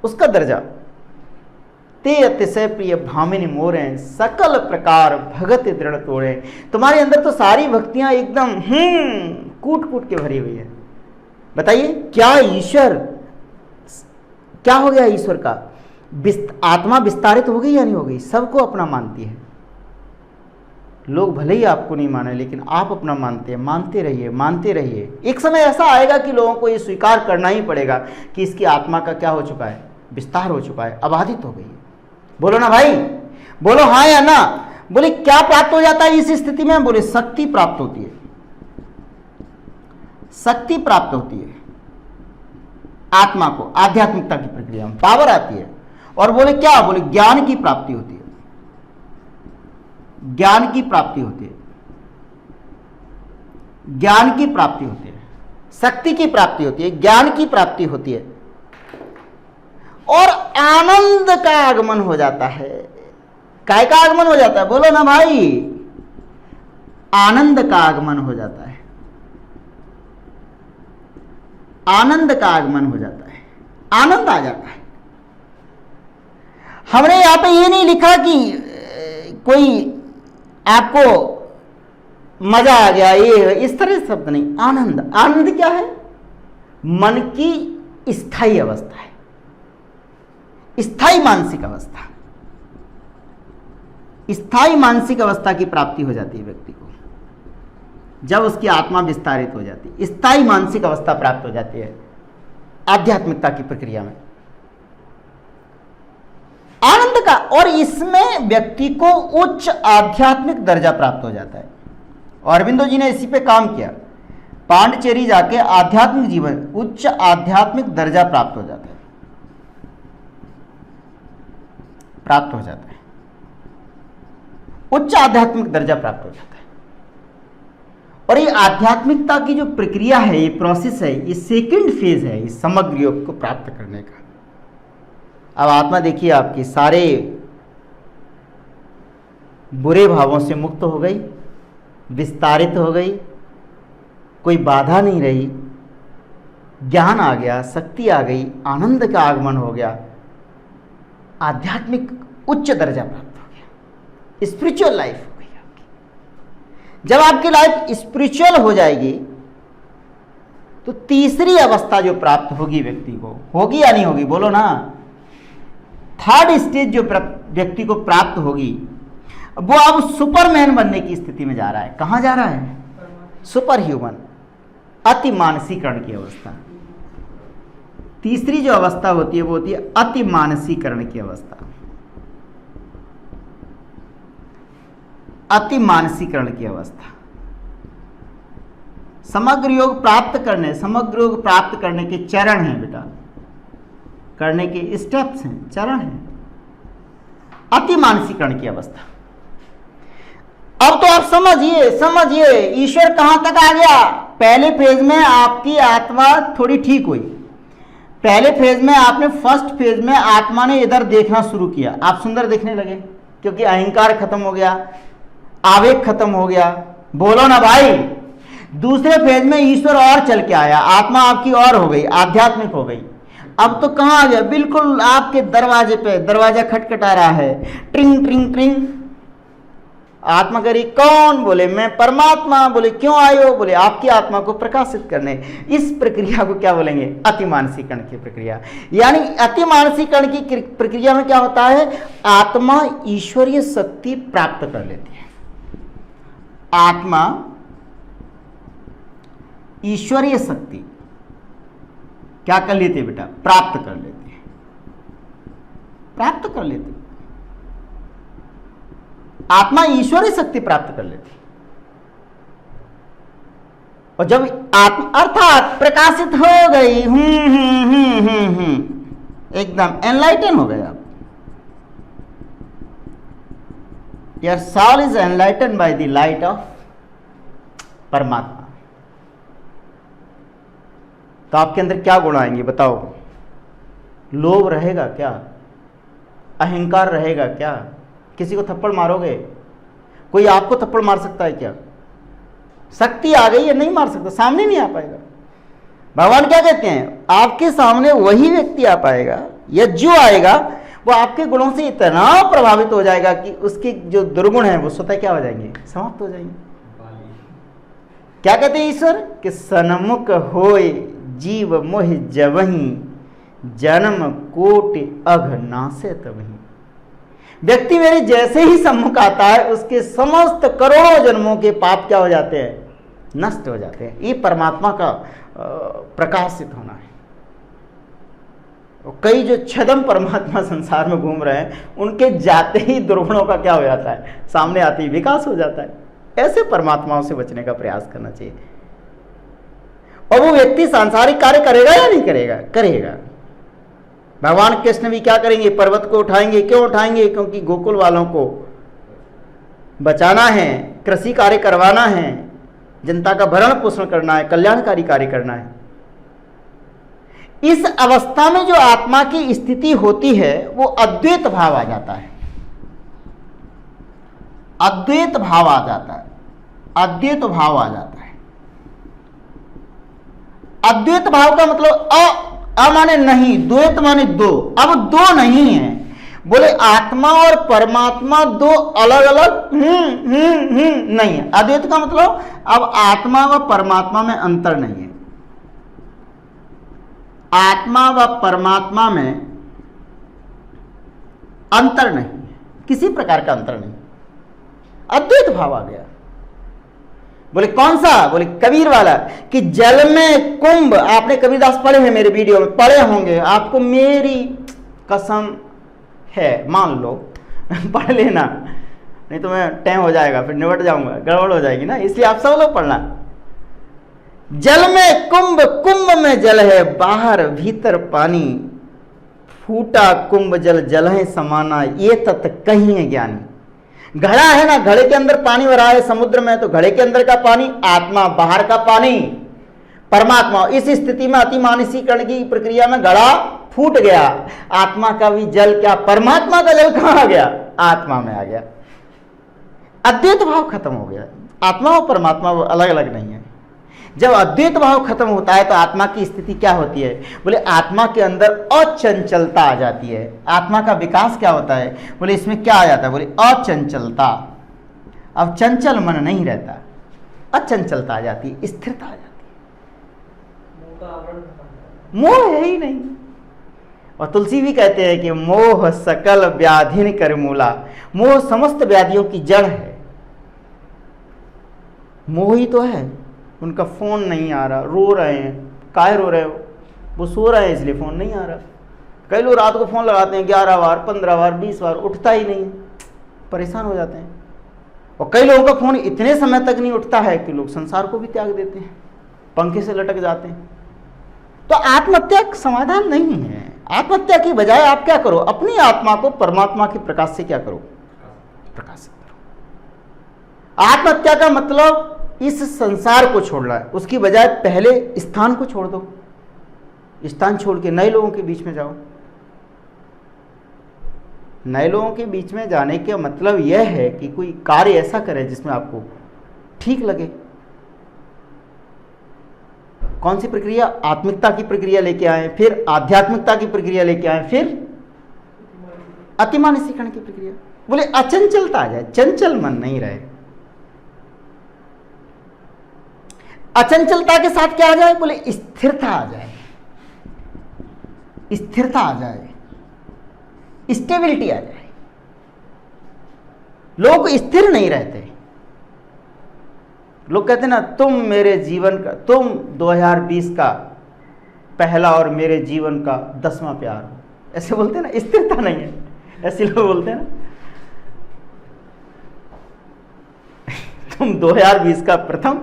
उसका दर्जा। ते अतिशय प्रिय भामिनी मोर हैं, सकल प्रकार भगत दृढ़ तोड़े। तुम्हारे अंदर तो सारी भक्तियां एकदम कूट कूट के भरी हुई है। बताइए क्या ईश्वर, क्या हो गया ईश्वर का? आत्मा विस्तारित हो गई या नहीं हो गई? सबको अपना मानती है। लोग भले ही आपको नहीं माने, लेकिन आप अपना मानते हैं। मानते रहिए, मानते रहिए। एक समय ऐसा आएगा कि लोगों को ये स्वीकार करना ही पड़ेगा कि इसकी आत्मा का क्या हो चुका है, विस्तार हो चुका है, आबादित हो गई है। बोलो ना भाई, बोलो हाँ या ना। बोले क्या प्राप्त हो जाता है इस स्थिति में? बोले शक्ति प्राप्त होती है, शक्ति प्राप्त होती है आत्मा को। आध्यात्मिकता की प्रक्रिया में पावर आती है। और बोले क्या? बोले ज्ञान की प्राप्ति होती है, ज्ञान की प्राप्ति होती है, ज्ञान की प्राप्ति होती है, शक्ति की प्राप्ति होती है, ज्ञान की प्राप्ति होती है, और आनंद का आगमन हो जाता है। काय का आगमन हो जाता है? बोलो ना भाई, आनंद का आगमन हो जाता है, आनंद का आगमन हो जाता है, आनंद आ जाता है। हमने यहां पे ये नहीं लिखा कि कोई आपको मजा आ गया, ये इस तरह शब्द नहीं। आनंद, आनंद क्या है? मन की स्थायी अवस्था है, स्थायी मानसिक अवस्था। स्थायी मानसिक अवस्था की प्राप्ति हो जाती है व्यक्ति को जब उसकी आत्मा विस्तारित हो जाती है। स्थायी मानसिक अवस्था प्राप्त हो जाती है आध्यात्मिकता की प्रक्रिया में, आनंद का। और इसमें व्यक्ति को उच्च आध्यात्मिक दर्जा प्राप्त हो जाता है। और अरविंदो जी ने इसी पे काम किया। पांडिचेरी जाके आध्यात्मिक जीवन, उच्च आध्यात्मिक दर्जा प्राप्त हो जाता है, प्राप्त हो जाता है, उच्च आध्यात्मिक दर्जा प्राप्त हो जाता है। और ये आध्यात्मिकता की जो प्रक्रिया है, ये प्रोसेस है, ये सेकंड फेज है इस समग्र योग को प्राप्त करने का। अब आत्मा देखिए आपकी सारे बुरे भावों से मुक्त हो गई, विस्तारित हो गई, कोई बाधा नहीं रही, ज्ञान आ गया, शक्ति आ गई, आनंद का आगमन हो गया, आध्यात्मिक उच्च दर्जा प्राप्त हो गया, स्पिरिचुअल लाइफ हो गई आपकी। जब आपकी लाइफ स्पिरिचुअल हो जाएगी तो तीसरी अवस्था जो प्राप्त होगी व्यक्ति को, होगी या नहीं होगी? बोलो ना। थर्ड स्टेज जो व्यक्ति को प्राप्त होगी, वो अब सुपरमैन बनने की स्थिति में जा रहा है। कहां जा रहा है? सुपर ह्यूमन, अति मानसीकरण की अवस्था। तीसरी जो अवस्था होती है वो होती है अति मानसीकरण की अवस्था, अति मानसीकरण की अवस्था। समग्र योग प्राप्त करने, समग्र योग प्राप्त करने के चरण हैं बेटा, करने के स्टेप्स हैं, चरण हैं। अति मानसीकरण की अवस्था। अब तो आप समझिए ईश्वर कहां तक आ गया। पहले फेज में आपकी आत्मा थोड़ी ठीक हुई। पहले फेज में आपने, फर्स्ट फेज में आत्मा ने इधर देखना शुरू किया, आप सुंदर देखने लगे, क्योंकि अहंकार खत्म हो गया, आवेग खत्म हो गया। बोलो ना भाई। दूसरे फेज में ईश्वर और चल के आया, आत्मा आपकी और हो गई, आध्यात्मिक हो गई। अब तो कहां आ गया? बिल्कुल आपके दरवाजे पे, दरवाजा खटखटा रहा है, ट्रिंग ट्रिंग ट्रिंग। आत्मा कह रही कौन? बोले मैं परमात्मा। बोले क्यों आए हो? बोले आपकी आत्मा को प्रकाशित करने। इस प्रक्रिया को क्या बोलेंगे? अति मानसीकरण की प्रक्रिया। यानी अति मानसीकरण की प्रक्रिया में क्या होता है? आत्मा ईश्वरीय शक्ति प्राप्त कर लेती है। आत्मा ईश्वरीय शक्ति क्या कर लेती है बेटा? प्राप्त कर लेती है, प्राप्त कर लेती है। आत्मा ईश्वरीय शक्ति प्राप्त कर लेती है। और जब आत्मा अर्थात प्रकाशित हो गई, एकदम एनलाइटन हो गए आप, your soul is enlighten by the light of Paramatma. तो आपके अंदर क्या गुण आएंगे बताओ? लोभ रहेगा क्या? अहंकार रहेगा क्या? किसी को थप्पड़ मारोगे? कोई आपको थप्पड़ मार सकता है क्या? शक्ति आ गई है, नहीं मार सकता, सामने नहीं आ पाएगा। भगवान क्या कहते हैं? आपके सामने वही व्यक्ति आ पाएगा या जो आएगा वो आपके गुणों से इतना प्रभावित हो जाएगा कि उसके जो दुर्गुण हैं वो स्वतः क्या हो जाएंगे? समाप्त हो जाएंगे। क्या कहते हैं ईश्वर? कि सन्मुख होए जीव मोह जवही, जन्म कोटि अघ नासे तवही। व्यक्ति मेरे जैसे ही सम्मुख आता है उसके समस्त करोड़ों जन्मों के पाप क्या हो जाते हैं? नष्ट हो जाते हैं। ये परमात्मा का प्रकाशित होना है। कई जो छदम परमात्मा संसार में घूम रहे हैं उनके जाते ही दुर्गुणों का क्या हो जाता है? सामने आते ही विकास हो जाता है। ऐसे परमात्माओं से बचने का प्रयास करना चाहिए। और वो व्यक्ति सांसारिक कार्य करेगा या नहीं करेगा? करेगा। भगवान कृष्ण भी क्या करेंगे? पर्वत को उठाएंगे। क्यों उठाएंगे? क्योंकि गोकुल वालों को बचाना है, कृषि कार्य करवाना है, जनता का भरण पोषण करना है, कल्याणकारी कार्य करना है। इस अवस्था में जो आत्मा की स्थिति होती है वो अद्वैत भाव आ जाता है। अद्वैत भाव आ जाता है। अद्वैत भाव आ जाता है। अद्वैत भाव का मतलब अ माने नहीं, द्वैत माने दो। अब दो नहीं है। बोले आत्मा और परमात्मा दो अलग अलग नहीं है। अद्वैत का मतलब अब आत्मा व परमात्मा में अंतर नहीं है। आत्मा व परमात्मा में अंतर नहीं है, किसी प्रकार का अंतर नहीं। अद्वैत भाव आ गया। बोले कौन सा? बोले कबीर वाला कि जल में कुंभ। आपने कबीरदास पढ़े हैं, मेरे वीडियो में पढ़े होंगे, आपको मेरी कसम है, मान लो पढ़ लेना, नहीं तो मैं टाइम हो जाएगा, फिर निपट जाऊंगा, गड़बड़ हो जाएगी ना, इसलिए आप सब लोग पढ़ना। जल में कुंभ, कुंभ में जल है, बाहर भीतर पानी, फूटा कुंभ जल जल है समाना, ये तत् कहीं है ज्ञानी। घड़ा है ना, घड़े के अंदर पानी भरा है समुद्र में, तो घड़े के अंदर का पानी आत्मा, बाहर का पानी परमात्मा। इस स्थिति में अतिमानसीकरण की प्रक्रिया में घड़ा फूट गया। आत्मा का भी जल क्या? परमात्मा का जल कहां आ गया? आत्मा में आ गया। अद्वैत भाव खत्म हो गया। आत्मा और परमात्मा अलग अलग नहीं है। जब अद्वैत भाव खत्म होता है तो आत्मा की स्थिति क्या होती है? बोले आत्मा के अंदर अचंचलता आ जाती है। आत्मा का विकास क्या होता है? बोले इसमें क्या आ जाता है? बोले अचंचलता। अब चंचल मन नहीं रहता, अचंचलता आ जाती है, स्थिरता आ जाती है, मोह है ही नहीं। और तुलसी भी कहते हैं कि मोह सकल व्याधिन कर मूला। मोह समस्त व्याधियों की जड़ है। मोह ही तो है। उनका फोन नहीं आ रहा, रो रहे हैं। काहे रो रहे हो? वो सो रहे हैं इसलिए फोन नहीं आ रहा। कई लोग रात को फोन लगाते हैं 11 बार 15 बार 20 बार, उठता ही नहीं, परेशान हो जाते हैं। और कई लोगों का फोन इतने समय तक नहीं उठता है कि लोग संसार को भी त्याग देते हैं, पंखे से लटक जाते हैं। तो आत्महत्या समाधान नहीं है। आत्महत्या की बजाय आप क्या करो? अपनी आत्मा को परमात्मा के प्रकाश से क्या करो? प्रकाशित करो। आत्महत्या का मतलब इस संसार को छोड़ना है। उसकी बजाय पहले स्थान को छोड़ दो। स्थान छोड़ के नए लोगों के बीच में जाओ। नए लोगों के बीच में जाने का मतलब यह है कि कोई कार्य ऐसा करे जिसमें आपको ठीक लगे। कौन सी प्रक्रिया? आत्मिकता की प्रक्रिया लेके आए, फिर आध्यात्मिकता की प्रक्रिया लेके आए, फिर अतिमानसीकरण की प्रक्रिया। बोले अचंचलता आ जाए, चंचल मन नहीं रहे। अचंचलता के साथ क्या आ जाए? बोले स्थिरता आ जाए। स्थिरता आ जाए, स्टेबिलिटी आ जाए। लोग स्थिर नहीं रहते। लोग कहते ना तुम मेरे जीवन का, तुम 2020 का पहला और मेरे जीवन का 10वां प्यार हो, ऐसे बोलते ना। स्थिरता नहीं है, ऐसे लोग बोलते हैं ना। तुम 2020 का प्रथम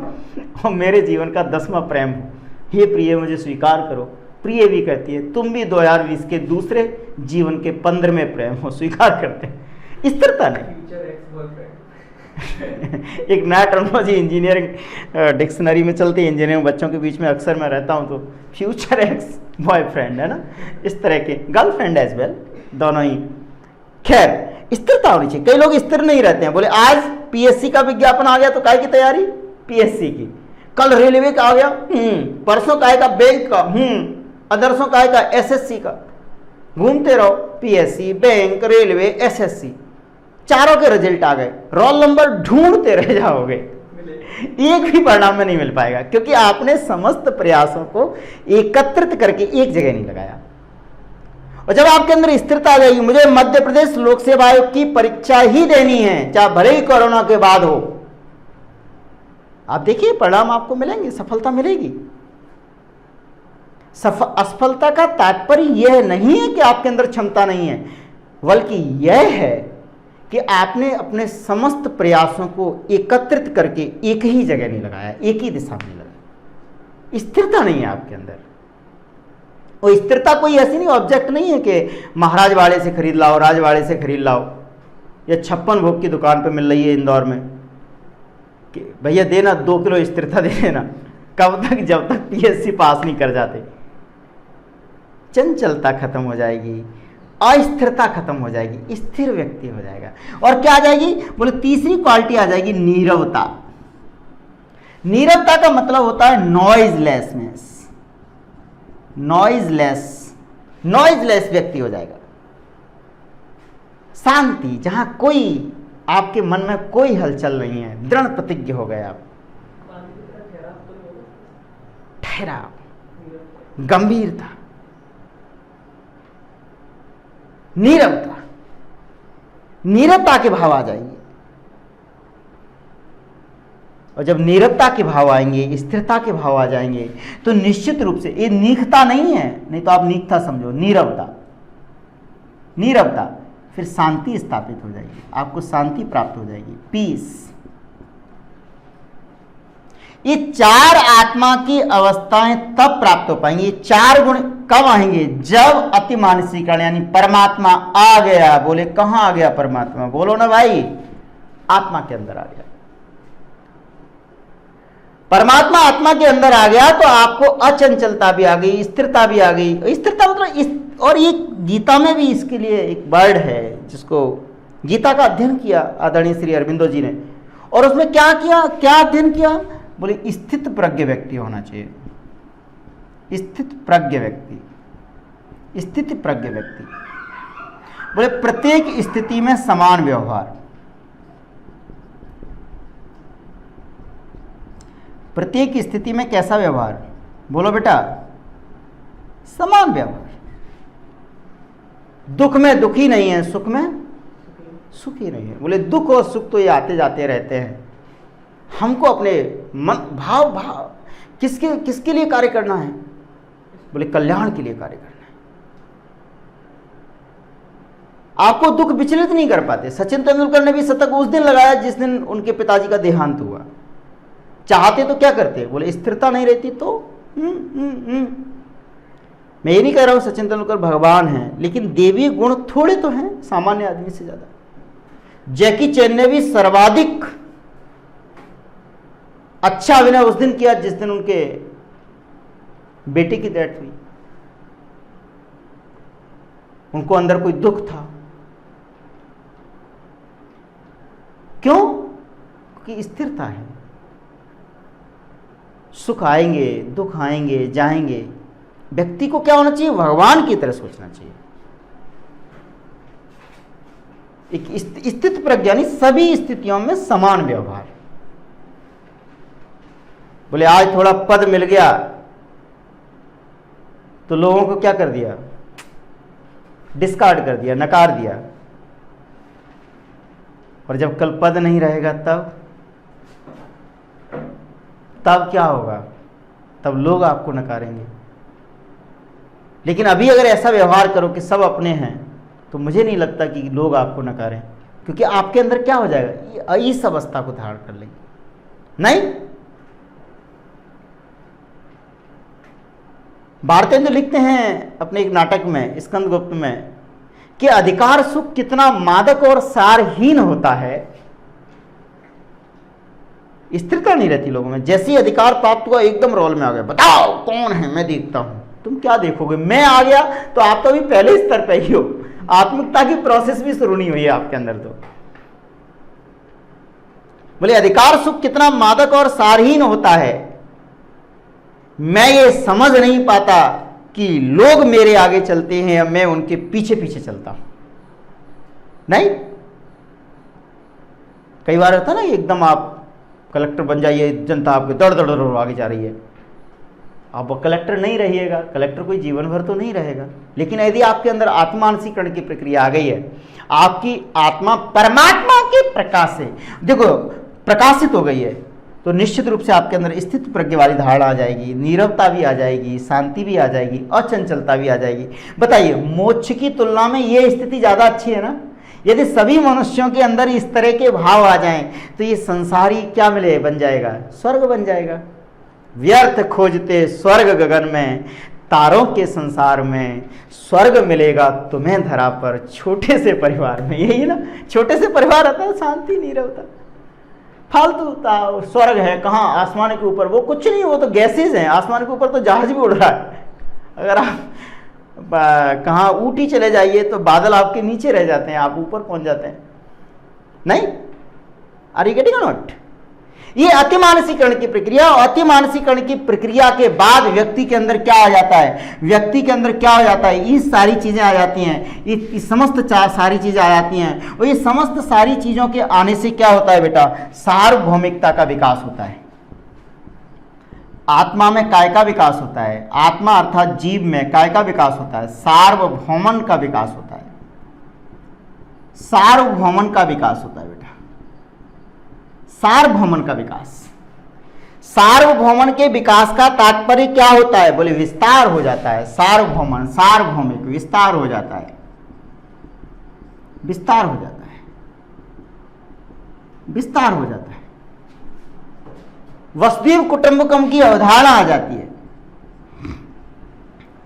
और मेरे जीवन का 10वां प्रेम हो, हे प्रिय मुझे स्वीकार करो। प्रिय भी कहती है तुम भी 2020 के दूसरे जीवन के 15वें प्रेम हो, स्वीकार करते हैं। स्थिरता नहीं। एक नया टर्मोलॉजी इंजीनियरिंग डिक्शनरी में चलती है, इंजीनियरिंग बच्चों के बीच में अक्सर मैं रहता हूँ, तो फ्यूचर एक्स बॉयफ्रेंड है ना, इस तरह के, गर्लफ्रेंड एज वेल, दोनों ही। खैर, स्थिरता होनी चाहिए। कई लोग स्थिर नहीं रहते हैं, बोले आज पीएससी का विज्ञापन आ गया तो काय की तैयारी, पीएससी की, कल रेलवे का आ गया, परसों काय का बैंक का, अदरसों काय का एसएससी का, घूमते रहो, पीएससी, बैंक, रेलवे, एसएससी, चारों के रिजल्ट आ गए, रोल नंबर ढूंढते रह जाओगे, एक भी परिणाम में नहीं मिल पाएगा, क्योंकि आपने समस्त प्रयासों को एकत्रित करके एक जगह नहीं लगाया। और जब आपके अंदर स्थिरता आ जाएगी, मुझे मध्य प्रदेश लोक सेवा आयोग की परीक्षा ही देनी है, चाहे भले ही कोरोना के बाद हो, आप देखिए परिणाम आपको मिलेंगे, सफलता मिलेगी। असफलता का तात्पर्य यह नहीं है कि आपके अंदर क्षमता नहीं है, बल्कि यह है कि आपने अपने समस्त प्रयासों को एकत्रित करके एक ही जगह नहीं लगाया, एक ही दिशा में लगाया। स्थिरता नहीं है आपके अंदर। और स्थिरता कोई ऐसी नहीं, ऑब्जेक्ट नहीं है कि महाराज वाड़े से खरीद लाओ, राजवाड़े से खरीद लाओ, या 56 भोग की दुकान पे मिल रही है इंदौर में कि भैया देना 2 किलो स्थिरता दे देना। कब तक, जब तक पीएससी पास नहीं कर जाते। चंचलता खत्म हो जाएगी, अस्थिरता खत्म हो जाएगी, स्थिर व्यक्ति हो जाएगा। और क्या आ जाएगी, बोले तीसरी क्वालिटी आ जाएगी, नीरवता। नीरवता का मतलब होता है नॉइजलेसनेस, नॉइजलेस व्यक्ति हो जाएगा। शांति, जहां कोई आपके मन में कोई हलचल नहीं है, दृढ़ प्रतिज्ञ हो गए आप। ठहराव, गंभीरता, नीरवता, नीरवता के भाव आ जाएंगे। और जब नीरवता के भाव आएंगे, स्थिरता के भाव आ जाएंगे, तो निश्चित रूप से ये नीखता नहीं है, नहीं तो आप नीखता समझो, नीरवता, नीरवता, फिर शांति स्थापित हो जाएगी, आपको शांति प्राप्त हो जाएगी, पीस। ये 4 आत्मा की अवस्थाएं तब प्राप्त हो पाएंगी, 4 गुण कब आएंगे, जब अति मानसीकरण यानी परमात्मा आ गया। बोले कहां आ गया परमात्मा, बोलो ना भाई, आत्मा के अंदर आ गया। परमात्मा आत्मा के अंदर आ गया तो आपको अचंचलता भी आ गई, स्थिरता भी आ गई। स्थिरता मतलब और ये गीता में भी इसके लिए एक वर्ड है, जिसको गीता का अध्ययन किया आदरणीय श्री अरविंदो जी ने, और उसमें क्या किया, क्या अध्ययन किया, बोले स्थित प्रज्ञ व्यक्ति होना चाहिए। स्थित प्रज्ञ व्यक्ति, स्थित प्रज्ञ व्यक्ति, बोले प्रत्येक स्थिति में समान व्यवहार, प्रत्येक स्थिति में कैसा व्यवहार, बोलो बेटा, समान व्यवहार। दुख में दुखी नहीं है, सुख में सुखी नहीं है। बोले दुख और सुख तो ये आते जाते रहते हैं, हमको अपने मन भाव किसके लिए कार्य करना है, बोले कल्याण के लिए कार्य करना है। आपको दुख विचलित नहीं कर पाते। सचिन तेंदुलकर ने भी शतक उस दिन लगाया जिस दिन उनके पिताजी का देहांत हुआ। चाहते तो क्या करते, बोले स्थिरता नहीं रहती तो मैं ये नहीं कह रहा हूं सचिन तेंदुलकर भगवान हैं, लेकिन देवी गुण थोड़े तो हैं सामान्य आदमी से ज्यादा। जैकी चैन ने भी सर्वाधिक अच्छा अभिनय उस दिन किया जिस दिन उनके बेटे की डेथ हुई। उनको अंदर कोई दुख था, क्यों, क्योंकि स्थिरता है। सुख आएंगे, दुख आएंगे, जाएंगे। व्यक्ति को क्या होना चाहिए, भगवान की तरह सोचना चाहिए। एक स्थित प्रज्ञानी, सभी स्थितियों में समान व्यवहार। बोले आज थोड़ा पद मिल गया तो लोगों को क्या कर दिया, डिस्कार्ड कर दिया, नकार दिया। और जब कल पद नहीं रहेगा तब क्या होगा, तब लोग आपको नकारेंगे। लेकिन अभी अगर ऐसा व्यवहार करो कि सब अपने हैं, तो मुझे नहीं लगता कि लोग आपको नकारें, क्योंकि आपके अंदर क्या हो जाएगा, इस अवस्था को धारण कर लेंगे। नहीं, भारतेंदु लिखते हैं अपने एक नाटक में स्कंदगुप्त में कि अधिकार सुख कितना मादक और सारहीन होता है, स्थिरता नहीं रहती लोगों में। जैसे ही अधिकार प्राप्त हुआ एकदम रोल में आ गया, बताओ कौन है, मैं देखता हूं। तुम क्या देखोगे, मैं आ गया तो आप तो अभी पहले स्तर पे ही हो, आत्मिकता की प्रोसेस भी शुरू नहीं हुई है आपके अंदर। तो बोले अधिकार सुख कितना मादक और सारहीन होता है, मैं ये समझ नहीं पाता कि लोग मेरे आगे चलते हैं या मैं उनके पीछे पीछे चलता हूं। नहीं, कई बार होता ना एकदम आप कलेक्टर बन जाइए, जनता आपके दड़ दड़ दड़ आगे जा रही है, आप वो कलेक्टर नहीं रहिएगा। कलेक्टर कोई जीवन भर तो नहीं रहेगा, लेकिन यदि आपके अंदर आत्मांशीकरण की प्रक्रिया आ गई है, आपकी आत्मा परमात्मा के प्रकाश से देखो प्रकाशित हो गई है, तो निश्चित रूप से आपके अंदर स्थित प्रज्ञ वाली धारणा आ जाएगी, नीरवता भी आ जाएगी, शांति भी आ जाएगी, अचंचलता भी आ जाएगी। बताइए, मोक्ष की तुलना में ये स्थिति ज्यादा अच्छी है ना? यदि सभी मनुष्यों के अंदर इस तरह के भाव आ जाएं तो ये संसार ही क्या मिले बन जाएगा, स्वर्ग बन जाएगा। व्यर्थ खोजते स्वर्ग गगन में, तारों के संसार में, स्वर्ग मिलेगा तुम्हें धरा पर छोटे से परिवार में। यही ना, छोटे से परिवार आता है, शांति नहीं रहता, फालतू स्वर्ग है कहाँ, आसमान के ऊपर, वो कुछ नहीं, वो तो गैसेज हैं। आसमान के ऊपर तो जहाज भी उड़ रहा है। अगर आप कहाँ ऊटी चले जाइए तो बादल आपके नीचे रह जाते हैं, आप ऊपर पहुंच जाते हैं। नहीं, आर यू गेटिंग नॉट? ये अतिमानसीकरण की प्रक्रिया, और अतिमानसीकरण की प्रक्रिया के बाद व्यक्ति के अंदर क्या आ जाता है, व्यक्ति के अंदर क्या हो जाता है, ये सारी चीजें आ जाती हैं, ये समस्त सारी चीजें आ जाती हैं। और ये समस्त सारी चीजों के आने से क्या होता है बेटा, सार्वभौमिकता का विकास होता है। आत्मा में काय का विकास होता है, आत्मा अर्थात जीव में काय का विकास होता है, सार्वभौमन का विकास होता है। सार्वभौमन का विकास होता है बेटा, सार्वभौमन का विकास। सार्वभौमन के विकास का तात्पर्य क्या होता है, बोले विस्तार हो जाता है। सार्वभौमन, सार्वभौमिक, विस्तार हो जाता है, विस्तार हो जाता है, विस्तार हो जाता है। वसुधैव कुटुंबकम की अवधारणा आ जाती है।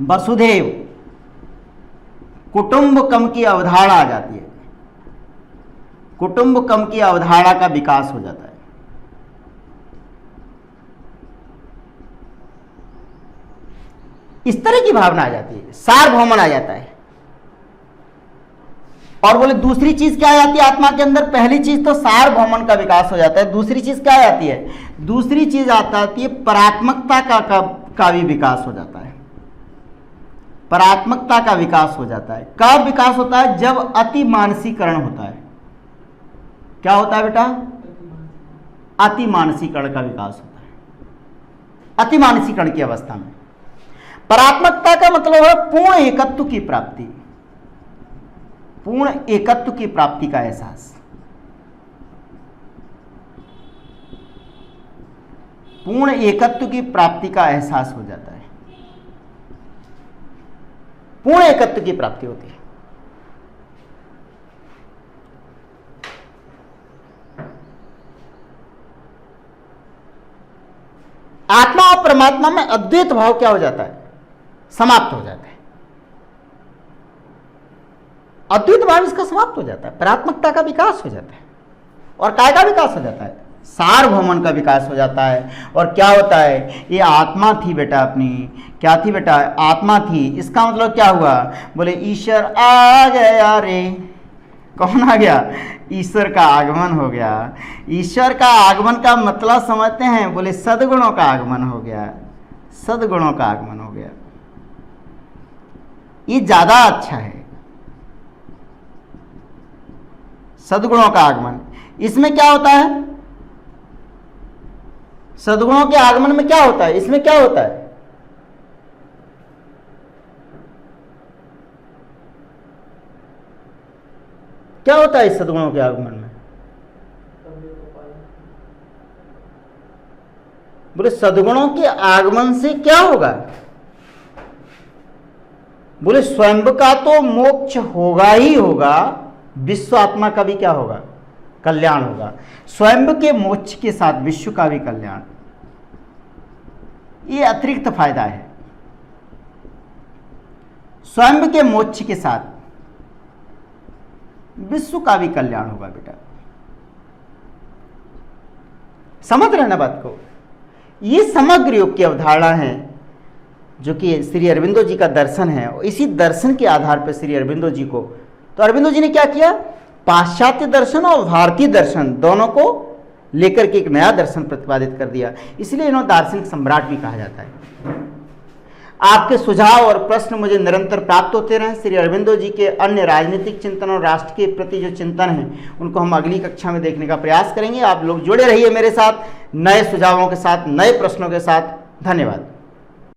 वसुधैव कुटुंबकम की अवधारणा आ जाती है, कुटुंबकम की अवधारणा का विकास हो जाता है। इस तरह की भावना आ जाती है, सार्वभौमन आ जाता है। और बोले दूसरी चीज क्या आ जाती है आत्मा के अंदर? पहली चीज तो सार्वभौमन का विकास हो जाता है, दूसरी चीज क्या आ जाती है? दूसरी चीज आती है परात्मकता का भी विकास हो जाता है। परात्मकता का विकास हो जाता है। कब विकास होता है? जब अतिमानसीकरण होता है। क्या होता है बेटा? अतिमानसीकरण का विकास होता है। अतिमानसीकरण की अवस्था में परात्मकता का मतलब है पूर्ण एकत्व की प्राप्ति, पूर्ण एकत्व की प्राप्ति का एहसास। पूर्ण एकत्व की प्राप्ति का एहसास हो जाता है, पूर्ण एकत्व की प्राप्ति होती है। आत्मा और परमात्मा में अद्वैत भाव क्या हो जाता है? समाप्त हो जाता है। अद्वैत भाव इसका समाप्त हो जाता है, परात्मकता का विकास हो जाता है। और काय का विकास हो जाता है? सार्वभौमन का विकास हो जाता है। और क्या होता है? ये आत्मा थी बेटा अपनी, क्या थी बेटा? आत्मा थी। इसका मतलब क्या हुआ? बोले ईश्वर आ गया रे। कौन आ गया? ईश्वर का आगमन हो गया। ईश्वर का आगमन का मतलब समझते हैं? बोले सद्गुणों का आगमन हो गया, सद्गुणों का आगमन हो गया। ये ज्यादा अच्छा है, सद्गुणों का आगमन। इसमें क्या होता है? सद्गुणों के आगमन में क्या होता है? इसमें क्या होता है? क्या होता है इस सद्गुणों के आगमन में? बोले सद्गुणों के आगमन से क्या होगा? बोले स्वयं का तो मोक्ष होगा ही होगा, विश्व आत्मा का भी क्या होगा? कल्याण होगा। स्वयं के मोक्ष के साथ विश्व का भी कल्याण, ये अतिरिक्त फायदा है। स्वयं के मोक्ष के साथ विश्व का भी कल्याण होगा बेटा। समझ रहे ना बात को। ये समग्र योग की अवधारणा है जो कि श्री अरविंदो जी का दर्शन है। इसी दर्शन के आधार पर श्री अरविंदो जी को, तो अरविंदो जी ने क्या किया, पाश्चात्य दर्शन और भारतीय दर्शन दोनों को लेकर के एक नया दर्शन प्रतिपादित कर दिया। इसलिए इन्हें दार्शनिक सम्राट भी कहा जाता है। आपके सुझाव और प्रश्न मुझे निरंतर प्राप्त होते रहे। श्री अरविंदो जी के अन्य राजनीतिक चिंतन और राष्ट्र के प्रति जो चिंतन है उनको हम अगली कक्षा में देखने का प्रयास करेंगे। आप लोग जुड़े रहिए मेरे साथ नए सुझावों के साथ, नए प्रश्नों के साथ। धन्यवाद।